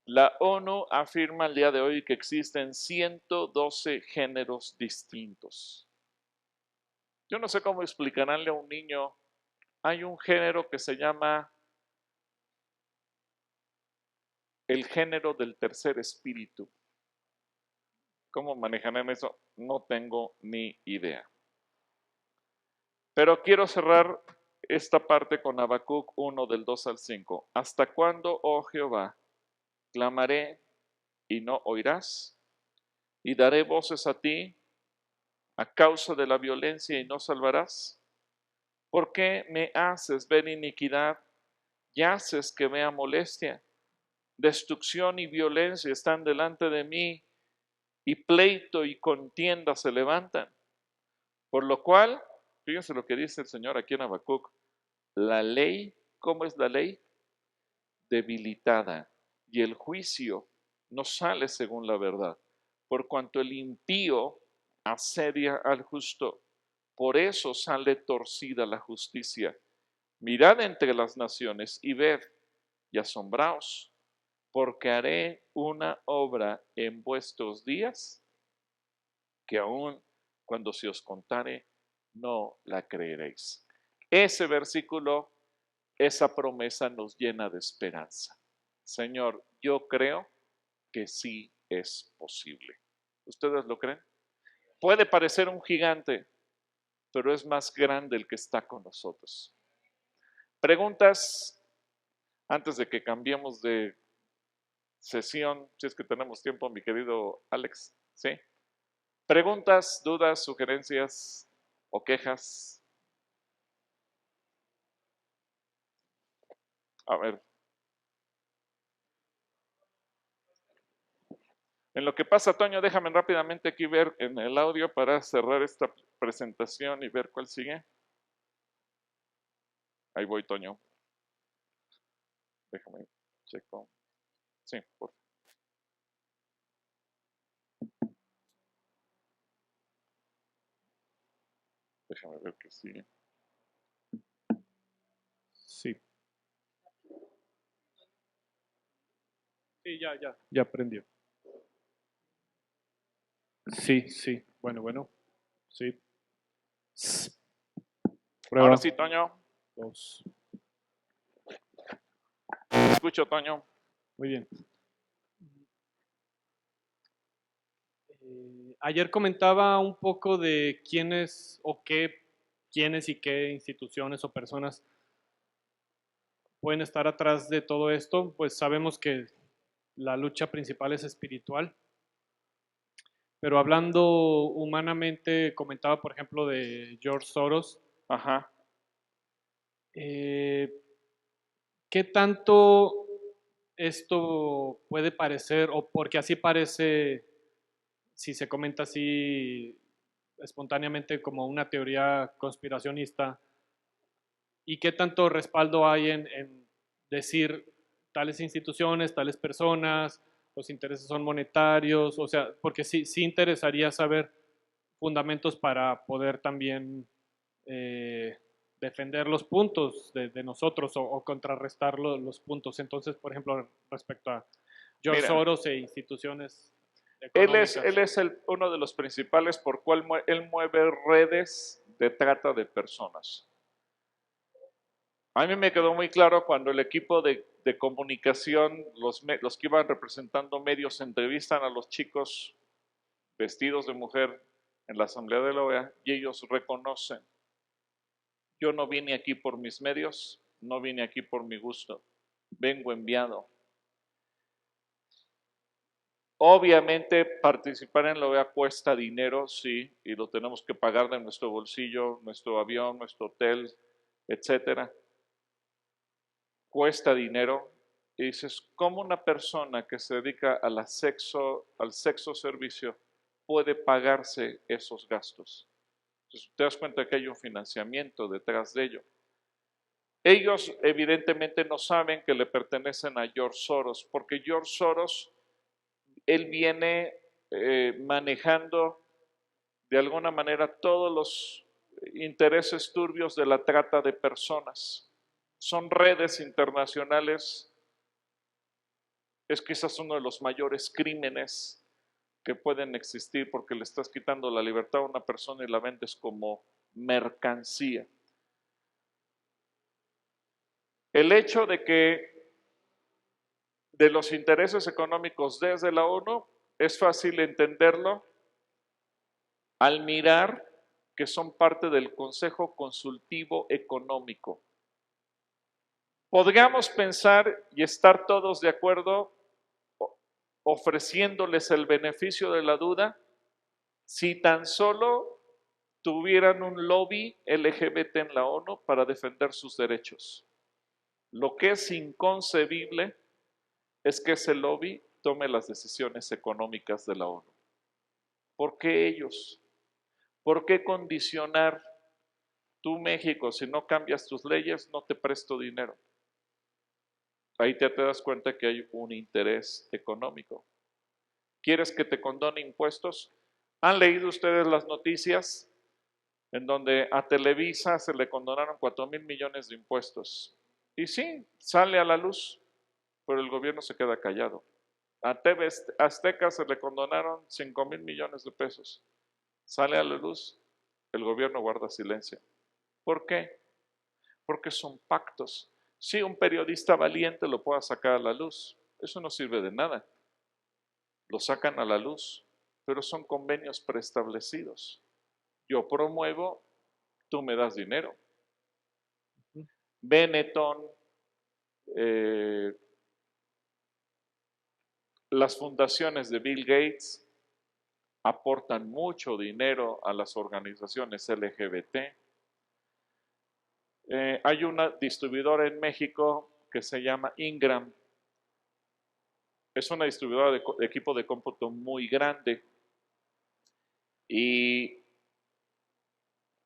La ONU afirma el día de hoy que existen 112 géneros distintos. Yo no sé cómo explicarle a un niño, hay un género que se llama el género del tercer espíritu. ¿Cómo manejarán eso? No tengo ni idea. Pero quiero cerrar esta parte con Habacuc 1 del 2 al 5. ¿Hasta cuándo, oh Jehová, clamaré y no oirás? Y daré voces a ti a causa de la violencia y no salvarás. ¿Por qué me haces ver iniquidad y haces que vea molestia? Destrucción y violencia están delante de mí, y pleito y contienda se levantan. Por lo cual, fíjense lo que dice el Señor aquí en Habacuc, la ley, ¿cómo es la ley? Debilitada, y el juicio no sale según la verdad, por cuanto el impío asedia al justo, por eso sale torcida la justicia. Mirad entre las naciones y ved, y asombraos, porque haré una obra en vuestros días que aún cuando se os contare no la creeréis. Ese versículo, esa promesa nos llena de esperanza. Señor, yo creo que sí es posible. ¿Ustedes lo creen? Puede parecer un gigante, pero es más grande el que está con nosotros. Preguntas antes de que cambiemos de sesión, si es que tenemos tiempo, mi querido Alex. ¿Sí? Preguntas, dudas, sugerencias o quejas. A ver. En lo que pasa, Toño, déjame rápidamente aquí ver en el audio para cerrar esta presentación y ver cuál sigue. Ahí voy, Toño. Déjame checo. Sí, por favor. Déjame ver qué sigue. Sí. Sí, ya aprendió. Sí, bueno, sí. Prueba. Ahora sí, Toño. 2. Te escucho, Toño. Muy bien. Ayer comentaba un poco de quiénes y qué instituciones o personas pueden estar atrás de todo esto. Pues sabemos que la lucha principal es espiritual. Pero hablando humanamente, comentaba por ejemplo de George Soros. Ajá. ¿Qué tanto esto puede parecer, o porque así parece, si se comenta así espontáneamente como una teoría conspiracionista, y qué tanto respaldo hay en decir tales instituciones, tales personas, los intereses son monetarios, o sea, porque sí interesaría saber fundamentos para poder también defender los puntos de nosotros o contrarrestar los puntos. Entonces, por ejemplo, respecto a George Soros e instituciones económicas. Él es uno de los principales por cual él mueve redes de trata de personas. A mí me quedó muy claro cuando el equipo de comunicación, los que iban representando medios, entrevistan a los chicos vestidos de mujer en la Asamblea de la OEA y ellos reconocen: yo no vine aquí por mis medios, no vine aquí por mi gusto, vengo enviado. Obviamente participar en la OEA cuesta dinero, sí, y lo tenemos que pagar de nuestro bolsillo, nuestro avión, nuestro hotel, etcétera. Cuesta dinero. Y dices, ¿cómo una persona que se dedica al sexo servicio puede pagarse esos gastos? Entonces, te das cuenta que hay un financiamiento detrás de ello. Ellos evidentemente no saben que le pertenecen a George Soros, porque George Soros, él viene manejando de alguna manera todos los intereses turbios de la trata de personas. Son redes internacionales. Es quizás uno de los mayores crímenes que pueden existir, porque le estás quitando la libertad a una persona y la vendes como mercancía. El hecho de que de los intereses económicos desde la ONU es fácil entenderlo al mirar que son parte del Consejo Consultivo Económico. Podríamos pensar y estar todos de acuerdo ofreciéndoles el beneficio de la duda si tan solo tuvieran un lobby LGBT en la ONU para defender sus derechos. Lo que es inconcebible es que ese lobby tome las decisiones económicas de la ONU. ¿Por qué ellos? ¿Por qué condicionar? Tú, México, si no cambias tus leyes, no te presto dinero. Ahí te das cuenta que hay un interés económico. ¿Quieres que te condone impuestos? ¿Han leído ustedes las noticias en donde a Televisa se le condonaron 4,000 millones de impuestos? Y sí, sale a la luz, pero el gobierno se queda callado. A TV Azteca se le condonaron 5,000 millones de pesos. Sale a la luz, el gobierno guarda silencio. ¿Por qué? Porque son pactos. Sí, un periodista valiente lo pueda sacar a la luz. Eso no sirve de nada. Lo sacan a la luz, pero son convenios preestablecidos. Yo promuevo, tú me das dinero. Benetton, las fundaciones de Bill Gates aportan mucho dinero a las organizaciones LGBT. Hay una distribuidora en México que se llama Ingram. Es una distribuidora de equipo de cómputo muy grande. Y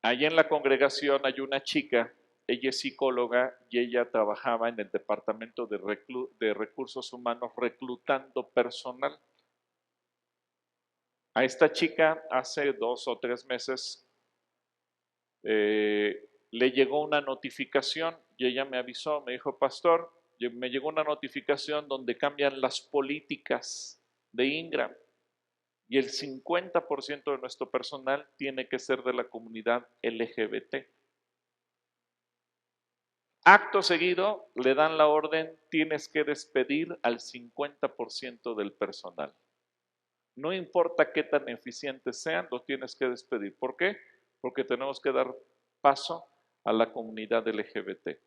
allí en la congregación hay una chica, ella es psicóloga y ella trabajaba en el departamento de recursos humanos reclutando personal. A esta chica hace 2 o 3 meses le llegó una notificación y ella me avisó, me dijo, pastor, me llegó una notificación donde cambian las políticas de Ingram y el 50% de nuestro personal tiene que ser de la comunidad LGBT. Acto seguido le dan la orden, tienes que despedir al 50% del personal. No importa qué tan eficientes sean, lo tienes que despedir. ¿Por qué? Porque tenemos que dar paso a la comunidad LGBT.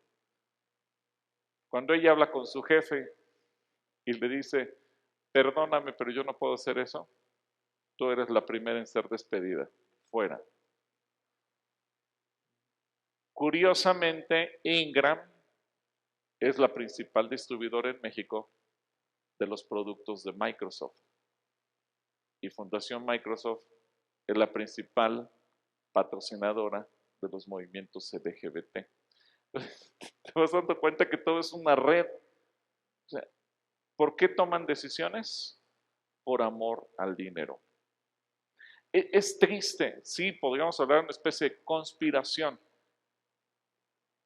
Cuando ella habla con su jefe y le dice, perdóname, pero yo no puedo hacer eso, tú eres la primera en ser despedida. Fuera. Curiosamente, Ingram es la principal distribuidora en México de los productos de Microsoft. Y Fundación Microsoft es la principal patrocinadora de los movimientos LGBT. Te vas dando cuenta que todo es una red. O sea, ¿por qué toman decisiones? Por amor al dinero. Es triste, sí, podríamos hablar de una especie de conspiración.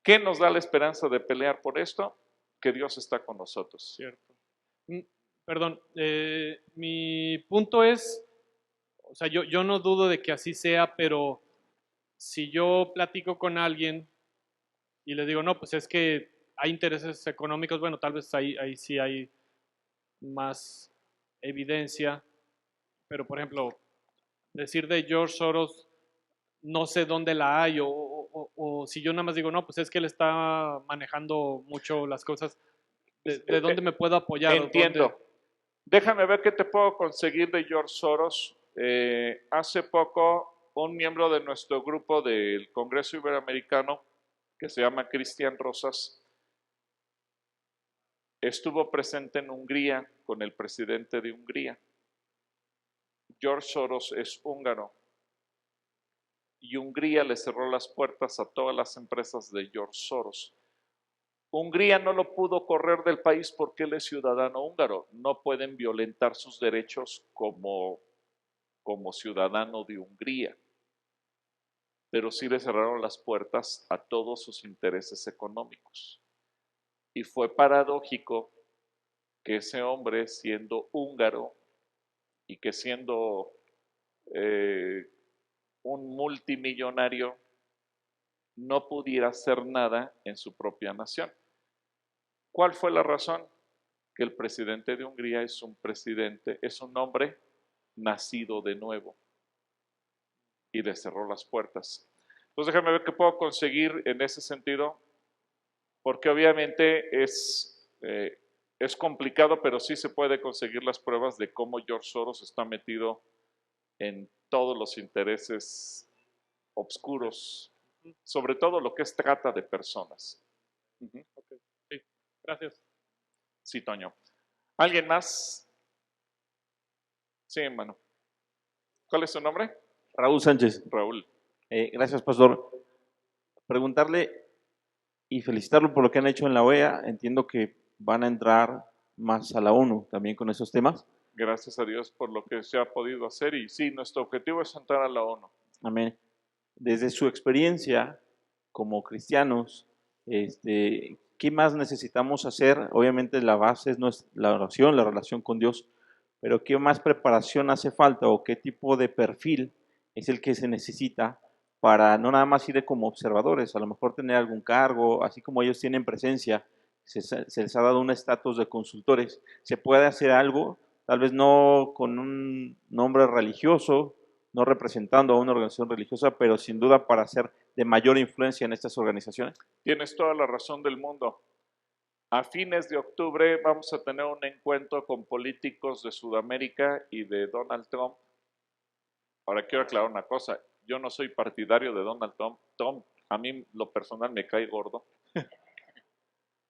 ¿Qué nos da la esperanza de pelear por esto? Que Dios está con nosotros. Cierto. Perdón, mi punto es, o sea, yo no dudo de que así sea, pero si yo platico con alguien y le digo, no, pues es que hay intereses económicos, bueno, tal vez ahí sí hay más evidencia, pero por ejemplo, decir de George Soros, no sé dónde la hay, o si yo nada más digo, no, pues es que él está manejando mucho las cosas, ¿de dónde me puedo apoyar? Entiendo. ¿Dónde? Déjame ver qué te puedo conseguir de George Soros. Hace poco, un miembro de nuestro grupo del Congreso Iberoamericano, que se llama Cristian Rosas, estuvo presente en Hungría con el presidente de Hungría. George Soros es húngaro y Hungría le cerró las puertas a todas las empresas de George Soros. Hungría no lo pudo correr del país porque él es ciudadano húngaro. No pueden violentar sus derechos como ciudadano de Hungría, pero sí le cerraron las puertas a todos sus intereses económicos. Y fue paradójico que ese hombre, siendo húngaro y que siendo un multimillonario, no pudiera hacer nada en su propia nación. ¿Cuál fue la razón? Que el presidente de Hungría es un hombre nacido de nuevo y le cerró las puertas. Entonces déjame ver qué puedo conseguir en ese sentido, porque obviamente es complicado, pero sí se puede conseguir las pruebas de cómo George Soros está metido en todos los intereses obscuros, sobre todo lo que es trata de personas. Okay. Sí, gracias. Sí, Toño. ¿Alguien más? Sí, hermano. ¿Cuál es su nombre? Raúl Sánchez. Raúl. Gracias, pastor. Preguntarle y felicitarlo por lo que han hecho en la OEA. Entiendo que van a entrar más a la ONU también con esos temas. Gracias a Dios por lo que se ha podido hacer y sí, nuestro objetivo es entrar a la ONU. Amén. Desde su experiencia como cristianos, ¿qué más necesitamos hacer? Obviamente la base es la oración, la relación con Dios, pero ¿qué más preparación hace falta o qué tipo de perfil es el que se necesita para no nada más ir como observadores, a lo mejor tener algún cargo, así como ellos tienen presencia, se les ha dado un estatus de consultores, se puede hacer algo, tal vez no con un nombre religioso, no representando a una organización religiosa, pero sin duda para ser de mayor influencia en estas organizaciones? Tienes toda la razón del mundo. A fines de octubre vamos a tener un encuentro con políticos de Sudamérica y de Donald Trump. Ahora quiero aclarar una cosa, yo no soy partidario de Donald Trump. Trump a mí lo personal me cae gordo.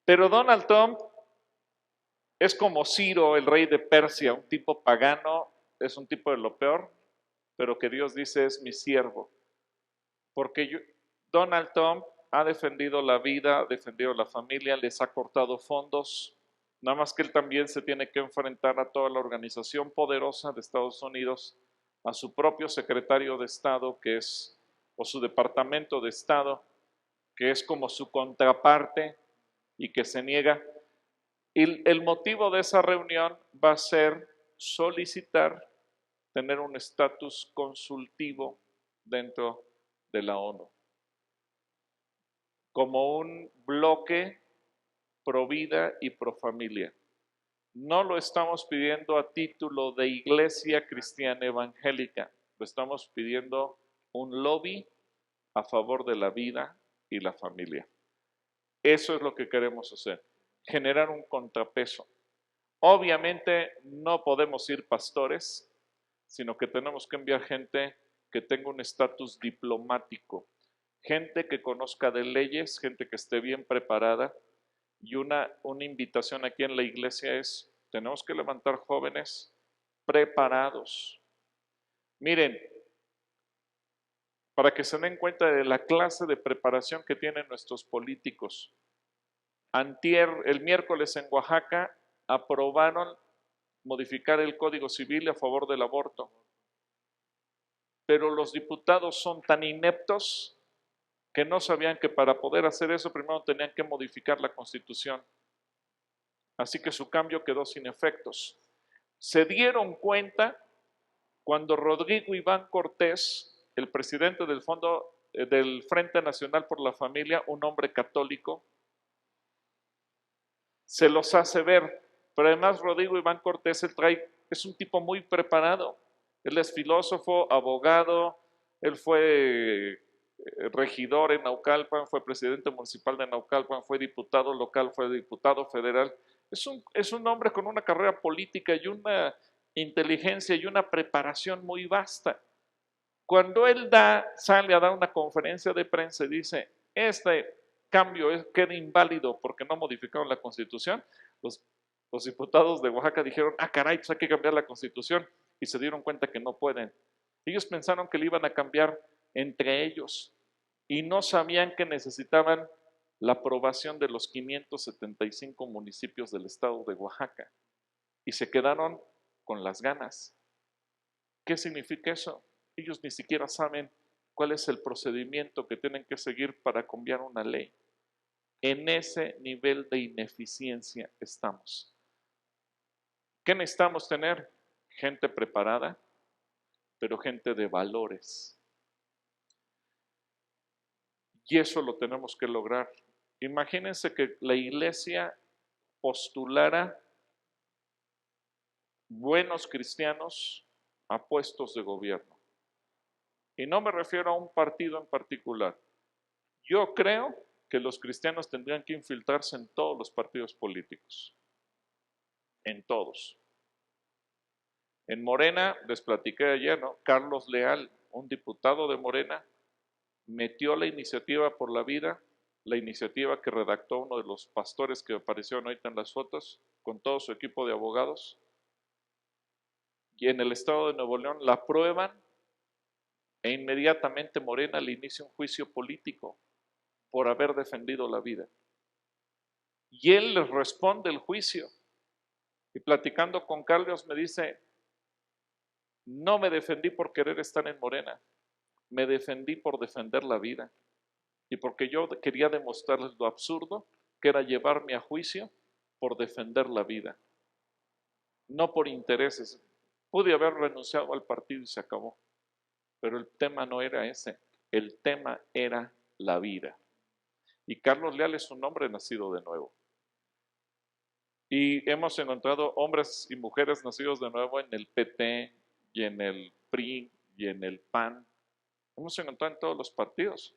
Pero Donald Trump es como Ciro, el rey de Persia, un tipo pagano, es un tipo de lo peor, pero que Dios dice es mi siervo. Porque Donald Trump ha defendido la vida, ha defendido la familia, les ha cortado fondos, nada más que él también se tiene que enfrentar a toda la organización poderosa de Estados Unidos, a su propio secretario de Estado, que es, o su departamento de Estado, que es como su contraparte y que se niega. Y el motivo de esa reunión va a ser solicitar tener un estatus consultivo dentro de la ONU, como un bloque pro vida y pro familia. No lo estamos pidiendo a título de iglesia cristiana evangélica, lo estamos pidiendo un lobby a favor de la vida y la familia. Eso es lo que queremos hacer, generar un contrapeso. Obviamente no podemos ir pastores, sino que tenemos que enviar gente que tenga un estatus diplomático, gente que conozca de leyes, gente que esté bien preparada. Y una invitación aquí en la iglesia es, tenemos que levantar jóvenes preparados. Miren, para que se den cuenta de la clase de preparación que tienen nuestros políticos. El miércoles en Oaxaca aprobaron modificar el Código Civil a favor del aborto. Pero los diputados son tan ineptos que no sabían que para poder hacer eso primero tenían que modificar la Constitución. Así que su cambio quedó sin efectos. Se dieron cuenta cuando Rodrigo Iván Cortés, el presidente del Frente Nacional por la Familia, un hombre católico, se los hace ver. Pero además Rodrigo Iván Cortés es un tipo muy preparado. Él es filósofo, abogado, él fue regidor en Naucalpan, fue presidente municipal de Naucalpan, fue diputado local, fue diputado federal. Es un hombre con una carrera política y una inteligencia y una preparación muy vasta. Cuando él sale a dar una conferencia de prensa y dice, este cambio queda inválido porque no modificaron la Constitución, los diputados de Oaxaca dijeron, caray, pues hay que cambiar la Constitución, y se dieron cuenta que no pueden. Ellos pensaron que le iban a cambiar entre ellos y no sabían que necesitaban la aprobación de los 575 municipios del estado de Oaxaca y se quedaron con las ganas. ¿Qué significa eso? Ellos ni siquiera saben cuál es el procedimiento que tienen que seguir para cambiar una ley. En ese nivel de ineficiencia estamos. ¿Qué necesitamos tener? Gente preparada, pero gente de valores. Y eso lo tenemos que lograr. Imagínense que la iglesia postulara buenos cristianos a puestos de gobierno. Y no me refiero a un partido en particular. Yo creo que los cristianos tendrían que infiltrarse en todos los partidos políticos. En todos. En Morena, les platiqué ayer, ¿no? Carlos Leal, un diputado de Morena, metió la iniciativa por la vida, la iniciativa que redactó uno de los pastores que aparecieron ahorita en las fotos, con todo su equipo de abogados, y en el estado de Nuevo León la aprueban e inmediatamente Morena le inicia un juicio político por haber defendido la vida. Y él les responde el juicio. Y platicando con Carlos me dice, no me defendí por querer estar en Morena, me defendí por defender la vida. Y porque yo quería demostrarles lo absurdo que era llevarme a juicio por defender la vida. No por intereses. Pude haber renunciado al partido y se acabó. Pero el tema no era ese, el tema era la vida. Y Carlos Leal es un hombre nacido de nuevo. Y hemos encontrado hombres y mujeres nacidos de nuevo en el PT y en el PRI y en el PAN. Hemos encontrado en todos los partidos.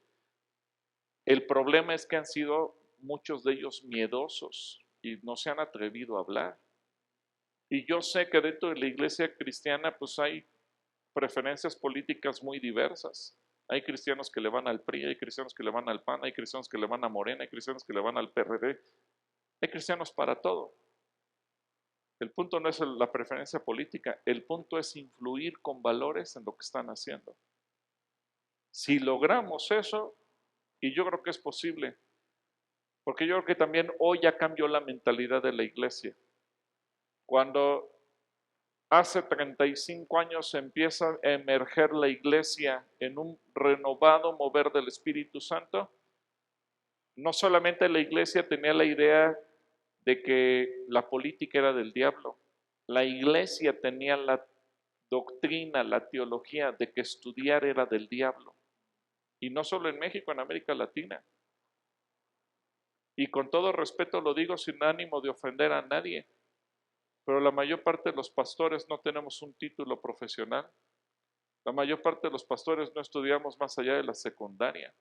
El problema es que han sido muchos de ellos miedosos y no se han atrevido a hablar. Y yo sé que dentro de la iglesia cristiana pues hay preferencias políticas muy diversas. Hay cristianos que le van al PRI, hay cristianos que le van al PAN, hay cristianos que le van a Morena, hay cristianos que le van al PRD. Hay cristianos para todo. El punto no es la preferencia política, el punto es influir con valores en lo que están haciendo. Si logramos eso, y yo creo que es posible, porque yo creo que también hoy ya cambió la mentalidad de la iglesia. Cuando hace 35 años empieza a emerger la iglesia en un renovado mover del Espíritu Santo, no solamente la iglesia tenía la idea de que la política era del diablo, la iglesia tenía la doctrina, la teología de que estudiar era del diablo. Y no solo en México, en América Latina. Y con todo respeto lo digo sin ánimo de ofender a nadie, pero la mayor parte de los pastores no tenemos un título profesional. La mayor parte de los pastores no estudiamos más allá de la secundaria.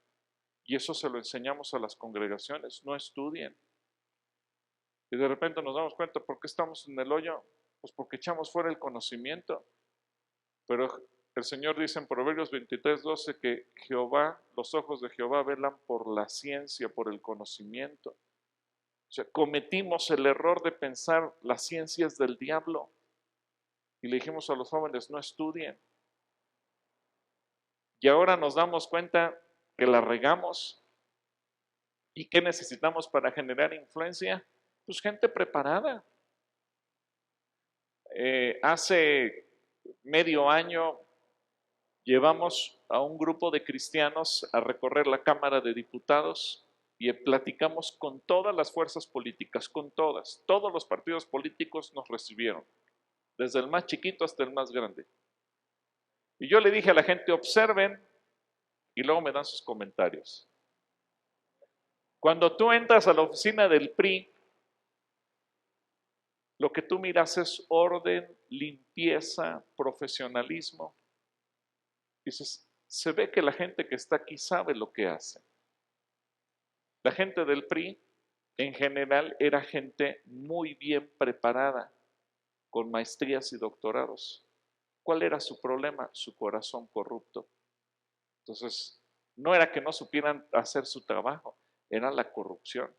Y eso se lo enseñamos a las congregaciones, no estudien. Y de repente nos damos cuenta, ¿por qué estamos en el hoyo? Pues porque echamos fuera el conocimiento. Pero el Señor dice en Proverbios 23:12 que los ojos de Jehová velan por la ciencia, por el conocimiento. O sea, cometimos el error de pensar la ciencia es del diablo. Y le dijimos a los jóvenes, no estudien. Y ahora nos damos cuenta que la regamos. ¿Y qué necesitamos para generar influencia? Pues gente preparada. Hace medio año llevamos a un grupo de cristianos a recorrer la Cámara de Diputados y platicamos con todas las fuerzas políticas, con todas. Todos los partidos políticos nos recibieron, desde el más chiquito hasta el más grande. Y yo le dije a la gente, observen y luego me dan sus comentarios. Cuando tú entras a la oficina del PRI, lo que tú miras es orden, limpieza, profesionalismo. Dices, se ve que la gente que está aquí sabe lo que hace. La gente del PRI, en general, era gente muy bien preparada, con maestrías y doctorados. ¿Cuál era su problema? Su corazón corrupto. Entonces, no era que no supieran hacer su trabajo, era la corrupción.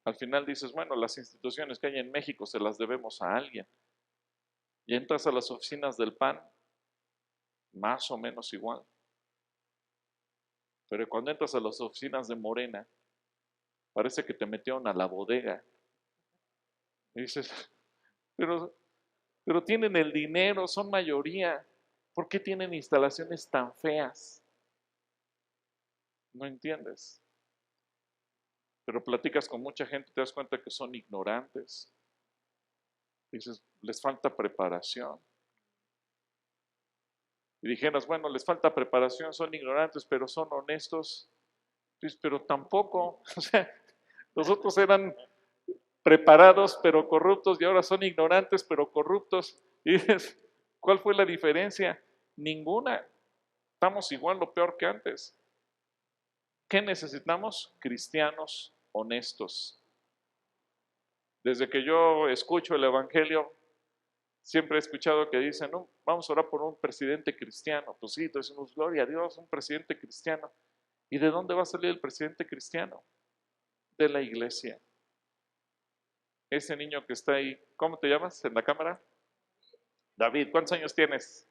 Al final dices, bueno, las instituciones que hay en México se las debemos a alguien. Y entras a las oficinas del PAN, más o menos igual. Pero cuando entras a las oficinas de Morena, parece que te metieron a la bodega. Y dices, pero tienen el dinero, son mayoría. ¿Por qué tienen instalaciones tan feas? No entiendes. Pero platicas con mucha gente y te das cuenta que son ignorantes. Dices, les falta preparación. Y dijeras, bueno, les falta preparación, son ignorantes, pero son honestos. Dices, pero tampoco, o sea, los otros eran preparados pero corruptos y ahora son ignorantes pero corruptos. Y dices, ¿cuál fue la diferencia? Ninguna. Estamos igual o peor que antes. ¿Qué necesitamos? Cristianos honestos. Desde que yo escucho el Evangelio, siempre he escuchado que dicen, no, vamos a orar por un presidente cristiano. Pues sí, decimos, gloria a Dios, un presidente cristiano. ¿Y de dónde va a salir el presidente cristiano? De la iglesia. Ese niño que está ahí, ¿cómo te llamas en la cámara? David, ¿cuántos años tienes?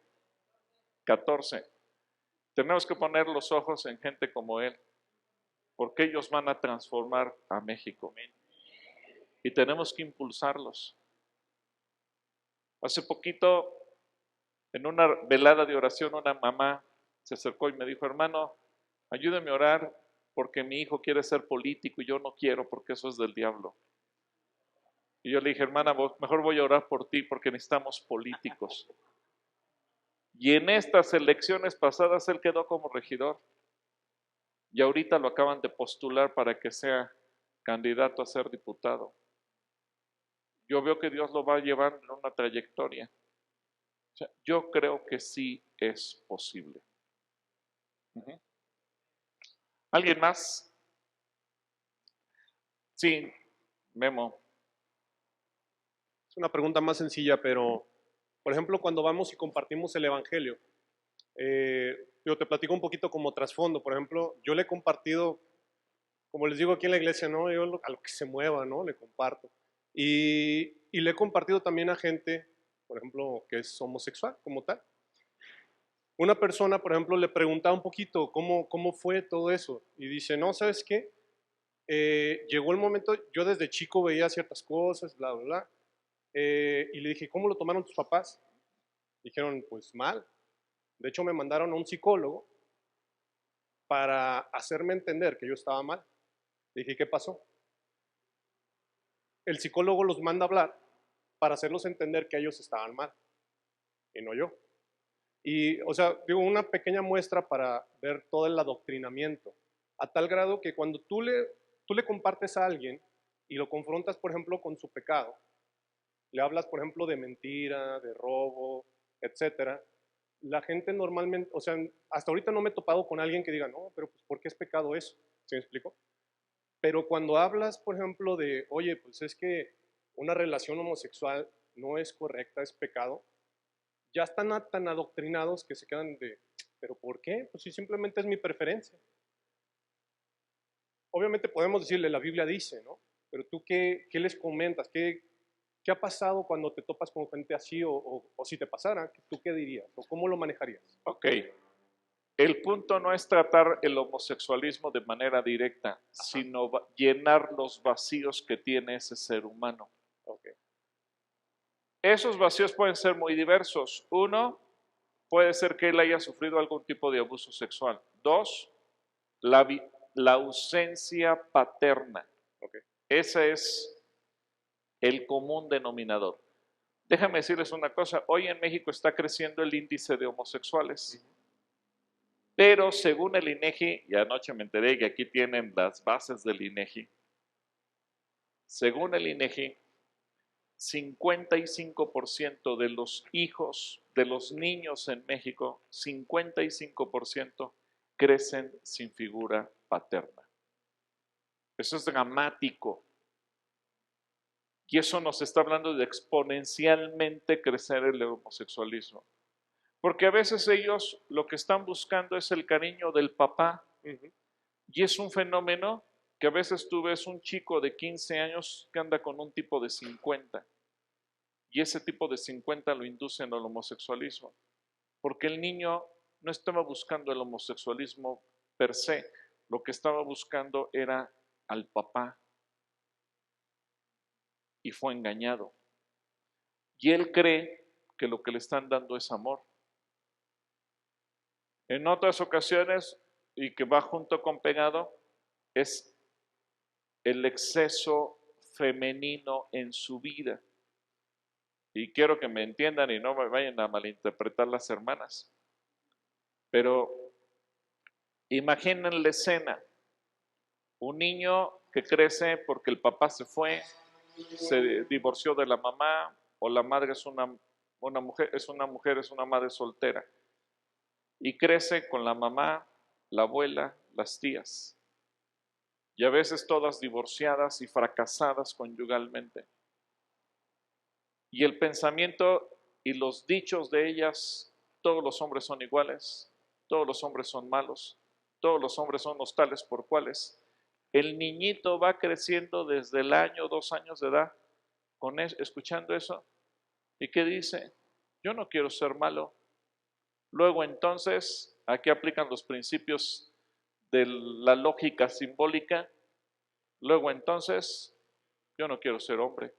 14. Tenemos que poner los ojos en gente como él, porque ellos van a transformar a México. Y tenemos que impulsarlos. Hace poquito, en una velada de oración, una mamá se acercó y me dijo, hermano, ayúdeme a orar porque mi hijo quiere ser político y yo no quiero porque eso es del diablo. Y yo le dije, hermana, mejor voy a orar por ti porque necesitamos políticos. Y en estas elecciones pasadas él quedó como regidor. Y ahorita lo acaban de postular para que sea candidato a ser diputado. Yo veo que Dios lo va a llevar en una trayectoria. O sea, yo creo que sí es posible. ¿Alguien más? Sí, Memo. Es una pregunta más sencilla, pero, por ejemplo, cuando vamos y compartimos el Evangelio, yo te platico un poquito como trasfondo. Por ejemplo, yo le he compartido, como les digo aquí en la iglesia, ¿no? Yo a lo que se mueva, ¿no? Le comparto. Y le he compartido también a gente, por ejemplo, que es homosexual como tal. Una persona, por ejemplo, le preguntaba un poquito cómo fue todo eso. Y dice, no, ¿sabes qué? Llegó el momento, yo desde chico veía ciertas cosas, bla, bla, bla. Y le dije, ¿cómo lo tomaron tus papás? Dijeron, pues mal. De hecho, me mandaron a un psicólogo para hacerme entender que yo estaba mal. Le dije, ¿qué pasó? El psicólogo los manda a hablar para hacerlos entender que ellos estaban mal y no yo. Y, o sea, digo, una pequeña muestra para ver todo el adoctrinamiento, a tal grado que cuando tú le compartes a alguien y lo confrontas, por ejemplo, con su pecado, le hablas, por ejemplo, de mentira, de robo, etcétera, la gente normalmente, o sea, hasta ahorita no me he topado con alguien que diga, no, pero pues, ¿por qué es pecado eso? ¿Sí me explico? Pero cuando hablas, por ejemplo, de, oye, pues es que una relación homosexual no es correcta, es pecado, ya están tan adoctrinados que se quedan de, ¿pero por qué? Pues si simplemente es mi preferencia. Obviamente podemos decirle, la Biblia dice, ¿no? Pero tú, ¿qué les comentas? ¿Qué ha pasado cuando te topas con gente así? O si te pasara, ¿tú qué dirías? ¿O cómo lo manejarías? Ok. El punto no es tratar el homosexualismo de manera directa, sino llenar los vacíos que tiene ese ser humano. Okay. Esos vacíos pueden ser muy diversos. Uno, puede ser que él haya sufrido algún tipo de abuso sexual. Dos, la ausencia paterna. Okay. Ese es el común denominador. Déjame decirles una cosa, hoy en México está creciendo el índice de homosexuales, pero según el INEGI, y anoche me enteré que aquí tienen las bases del INEGI, según el INEGI, 55% de los hijos, de los niños en México, 55% crecen sin figura paterna. Eso es dramático. Y eso nos está hablando de exponencialmente crecer el homosexualismo. Porque a veces ellos lo que están buscando es el cariño del papá. Y es un fenómeno que a veces tú ves un chico de 15 años que anda con un tipo de 50. Y ese tipo de 50 lo inducen al homosexualismo. Porque el niño no estaba buscando el homosexualismo per se. Lo que estaba buscando era al papá. Y fue engañado. Y él cree que lo que le están dando es amor. En otras ocasiones, y que va junto con pegado, es el exceso femenino en su vida. Y quiero que me entiendan y no me vayan a malinterpretar las hermanas. Pero imaginen la escena. Un niño que crece porque el papá se fue, se divorció de la mamá, o la madre es una madre soltera. Y crece con la mamá, la abuela, las tías. Y a veces todas divorciadas y fracasadas conyugalmente. Y el pensamiento y los dichos de ellas, todos los hombres son iguales, todos los hombres son malos, todos los hombres son los tales por cuales. El niñito va creciendo desde el año, 2 años de edad, escuchando eso. ¿Y qué dice? Yo no quiero ser malo. Luego entonces, aquí aplican los principios de la lógica simbólica. Luego entonces, yo no quiero ser hombre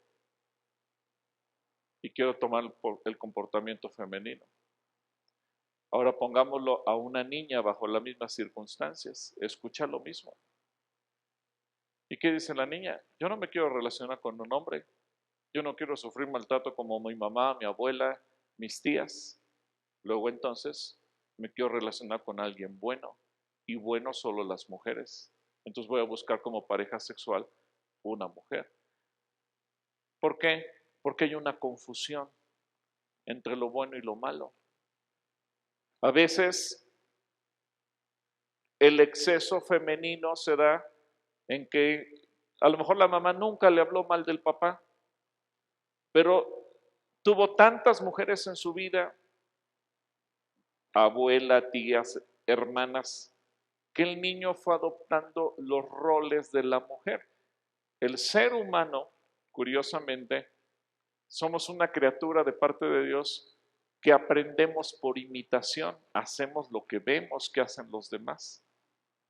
y quiero tomar el comportamiento femenino. Ahora pongámoslo a una niña bajo las mismas circunstancias. Escucha lo mismo. ¿Y qué dice la niña? Yo no me quiero relacionar con un hombre. Yo no quiero sufrir maltrato como mi mamá, mi abuela, mis tías. Luego entonces me quiero relacionar con alguien bueno. Y bueno solo las mujeres. Entonces voy a buscar como pareja sexual una mujer. ¿Por qué? Porque hay una confusión entre lo bueno y lo malo. A veces el exceso femenino se da en que a lo mejor la mamá nunca le habló mal del papá, pero tuvo tantas mujeres en su vida, abuela, tías, hermanas, que el niño fue adoptando los roles de la mujer. El ser humano, curiosamente, somos una criatura de parte de Dios que aprendemos por imitación, hacemos lo que vemos que hacen los demás.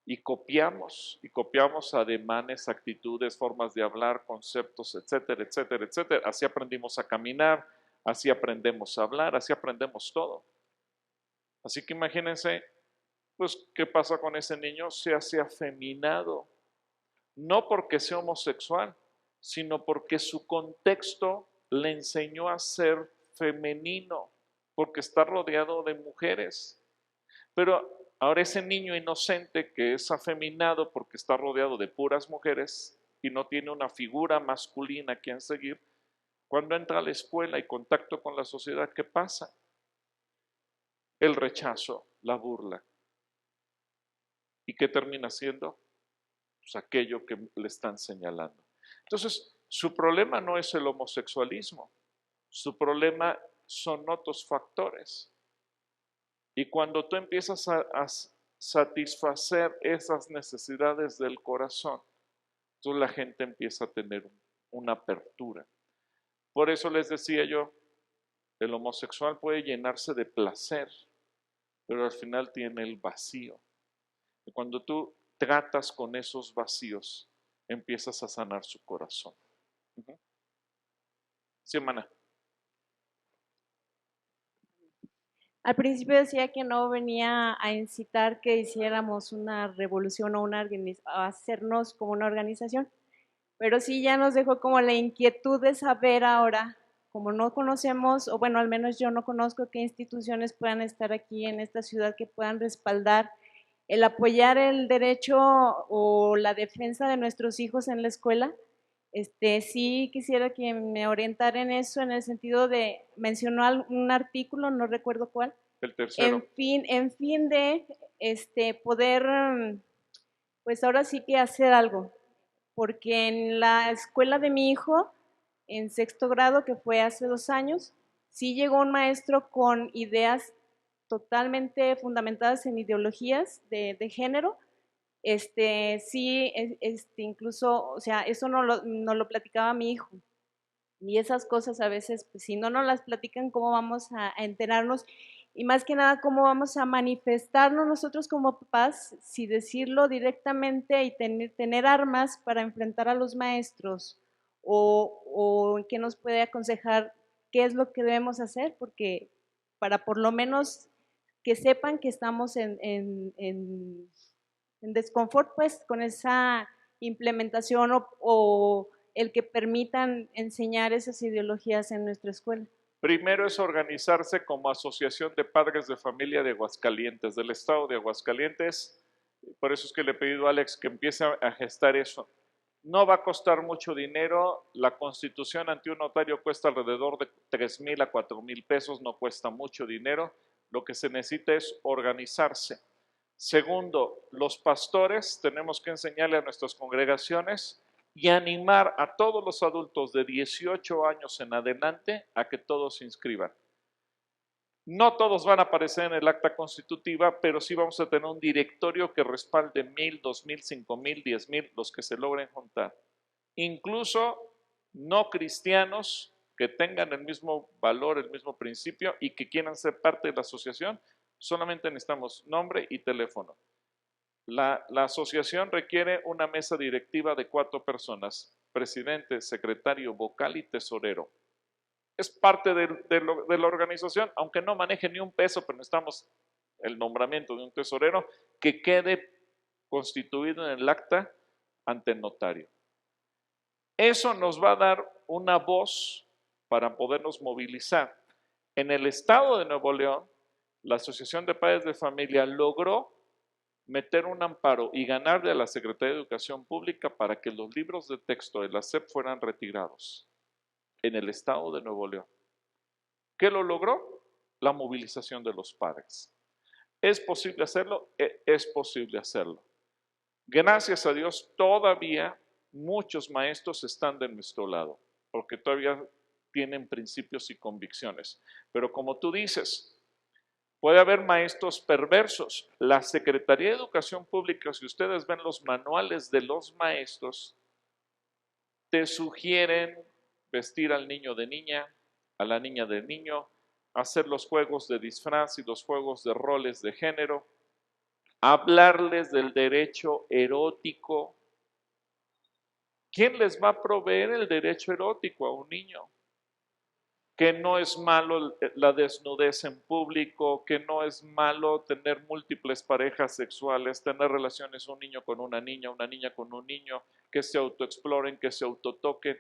Y copiamos ademanes, actitudes, formas de hablar, conceptos, etcétera, etcétera, etcétera. Así aprendimos a caminar, así aprendemos a hablar, así aprendemos todo. Así que imagínense, pues, ¿qué pasa con ese niño? Se hace afeminado. No porque sea homosexual, sino porque su contexto le enseñó a ser femenino, porque está rodeado de mujeres. Pero ahora ese niño inocente que es afeminado porque está rodeado de puras mujeres y no tiene una figura masculina a quien seguir, cuando entra a la escuela y contacto con la sociedad, ¿qué pasa? El rechazo, la burla. ¿Y qué termina siendo? Pues aquello que le están señalando. Entonces, su problema no es el homosexualismo, su problema son otros factores. Y cuando tú empiezas a satisfacer esas necesidades del corazón, entonces la gente empieza a tener una apertura. Por eso les decía yo, el homosexual puede llenarse de placer, pero al final tiene el vacío. Y cuando tú tratas con esos vacíos, empiezas a sanar su corazón. Sí, hermana. Al principio decía que no venía a incitar que hiciéramos una revolución o a hacernos como una organización, pero sí ya nos dejó como la inquietud de saber ahora, como no conocemos, o bueno, al menos yo no conozco qué instituciones puedan estar aquí en esta ciudad que puedan respaldar el apoyar el derecho o la defensa de nuestros hijos en la escuela. Sí quisiera que me orientara en eso, en el sentido de, mencionó un artículo, no recuerdo cuál. El tercero. En fin de poder, pues ahora sí que hacer algo, porque en la escuela de mi hijo, en 6º grado, que fue hace 2 años, sí llegó un maestro con ideas totalmente fundamentadas en ideologías de género. Sí, incluso, o sea, eso no lo platicaba mi hijo. Y esas cosas a veces, pues, si no nos las platican, ¿cómo vamos a enterarnos? Y más que nada, ¿cómo vamos a manifestarnos nosotros como papás si decirlo directamente y tener armas para enfrentar a los maestros? ¿O qué nos puede aconsejar qué es lo que debemos hacer? Porque para por lo menos que sepan que estamos en desconfort, pues, con esa implementación o el que permitan enseñar esas ideologías en nuestra escuela. Primero es organizarse como Asociación de Padres de Familia de Aguascalientes, del estado de Aguascalientes. Por eso es que le he pedido a Alex que empiece a gestar eso. No va a costar mucho dinero. La constitución ante un notario cuesta alrededor de 3,000 a 4,000 pesos, no cuesta mucho dinero. Lo que se necesita es organizarse. Segundo, los pastores tenemos que enseñarle a nuestras congregaciones y animar a todos los adultos de 18 años en adelante a que todos se inscriban. No todos van a aparecer en el acta constitutiva, pero sí vamos a tener un directorio que respalde 1,000, 2,000, 5,000, 10,000, los que se logren juntar. Incluso no cristianos que tengan el mismo valor, el mismo principio y que quieran ser parte de la asociación, solamente necesitamos nombre y teléfono. La asociación requiere una mesa directiva de 4 personas, presidente, secretario, vocal y tesorero. Es parte de la organización, aunque no maneje ni un peso, pero necesitamos el nombramiento de un tesorero que quede constituido en el acta ante el notario. Eso nos va a dar una voz para podernos movilizar. En el estado de Nuevo León, la Asociación de Padres de Familia logró meter un amparo y ganarle a la Secretaría de Educación Pública para que los libros de texto de la SEP fueran retirados en el estado de Nuevo León. ¿Qué lo logró? La movilización de los padres. ¿Es posible hacerlo? Es posible hacerlo. Gracias a Dios, todavía muchos maestros están de nuestro lado, porque todavía tienen principios y convicciones. Pero como tú dices, puede haber maestros perversos. La Secretaría de Educación Pública, si ustedes ven los manuales de los maestros, te sugieren vestir al niño de niña, a la niña de niño, hacer los juegos de disfraz y los juegos de roles de género, hablarles del derecho erótico. ¿Quién les va a proveer el derecho erótico a un niño? Que no es malo la desnudez en público, que no es malo tener múltiples parejas sexuales, tener relaciones un niño con una niña con un niño, que se autoexploren, que se autotoquen.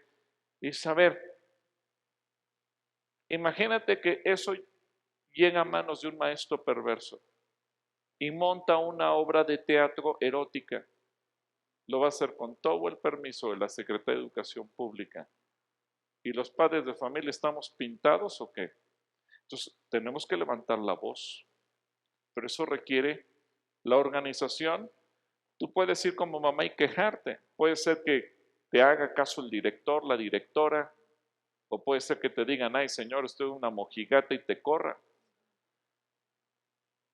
Y saber, imagínate que eso llega a manos de un maestro perverso y monta una obra de teatro erótica. Lo va a hacer con todo el permiso de la Secretaría de Educación Pública. ¿Y los padres de familia estamos pintados o qué? Entonces, tenemos que levantar la voz. Pero eso requiere la organización. Tú puedes ir como mamá y quejarte. Puede ser que te haga caso el director, la directora, o puede ser que te digan, ay señor, usted es una mojigata y te corra.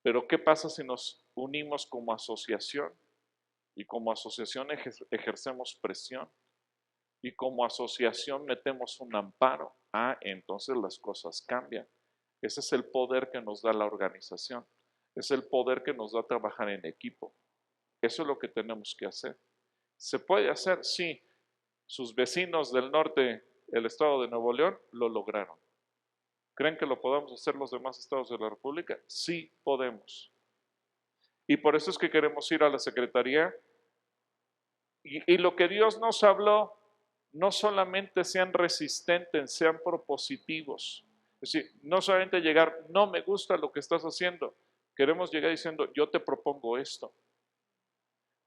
Pero ¿qué pasa si nos unimos como asociación? Y como asociación ejercemos presión. Y como asociación metemos un amparo. Entonces las cosas cambian. Ese es el poder que nos da la organización. Es el poder que nos da trabajar en equipo. Eso es lo que tenemos que hacer. ¿Se puede hacer? Sí. Sus vecinos del norte, el estado de Nuevo León, lo lograron. ¿Creen que lo podamos hacer los demás estados de la República? Sí podemos. Y por eso es que queremos ir a la Secretaría. Y lo que Dios nos habló, no solamente sean resistentes, sean propositivos. Es decir, no solamente llegar, no me gusta lo que estás haciendo. Queremos llegar diciendo, yo te propongo esto.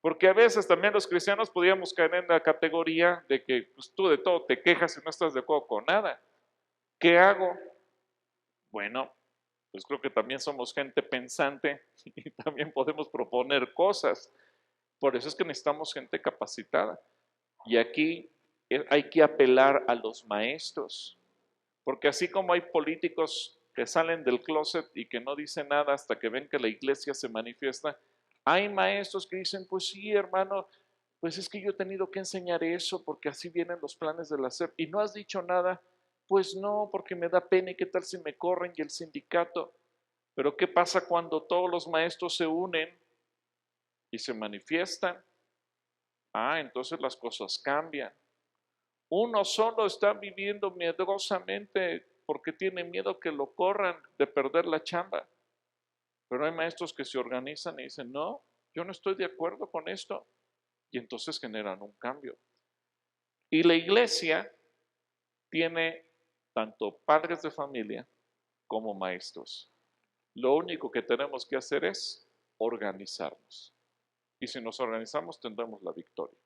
Porque a veces también los cristianos podíamos caer en la categoría de que pues, tú de todo te quejas y no estás de acuerdo con nada. ¿Qué hago? Bueno, pues creo que también somos gente pensante y también podemos proponer cosas. Por eso es que necesitamos gente capacitada. Y aquí hay que apelar a los maestros. Porque así como hay políticos que salen del closet y que no dicen nada hasta que ven que la iglesia se manifiesta, hay maestros que dicen, pues sí, hermano, pues es que yo he tenido que enseñar eso porque así vienen los planes de la SEP. ¿Y no has dicho nada? Pues no, porque me da pena y qué tal si me corren y el sindicato. Pero ¿qué pasa cuando todos los maestros se unen y se manifiestan? Entonces las cosas cambian. Uno solo está viviendo miedosamente porque tiene miedo que lo corran de perder la chamba. Pero hay maestros que se organizan y dicen, no, yo no estoy de acuerdo con esto. Y entonces generan un cambio. Y la iglesia tiene tanto padres de familia como maestros. Lo único que tenemos que hacer es organizarnos. Y si nos organizamos tendremos la victoria.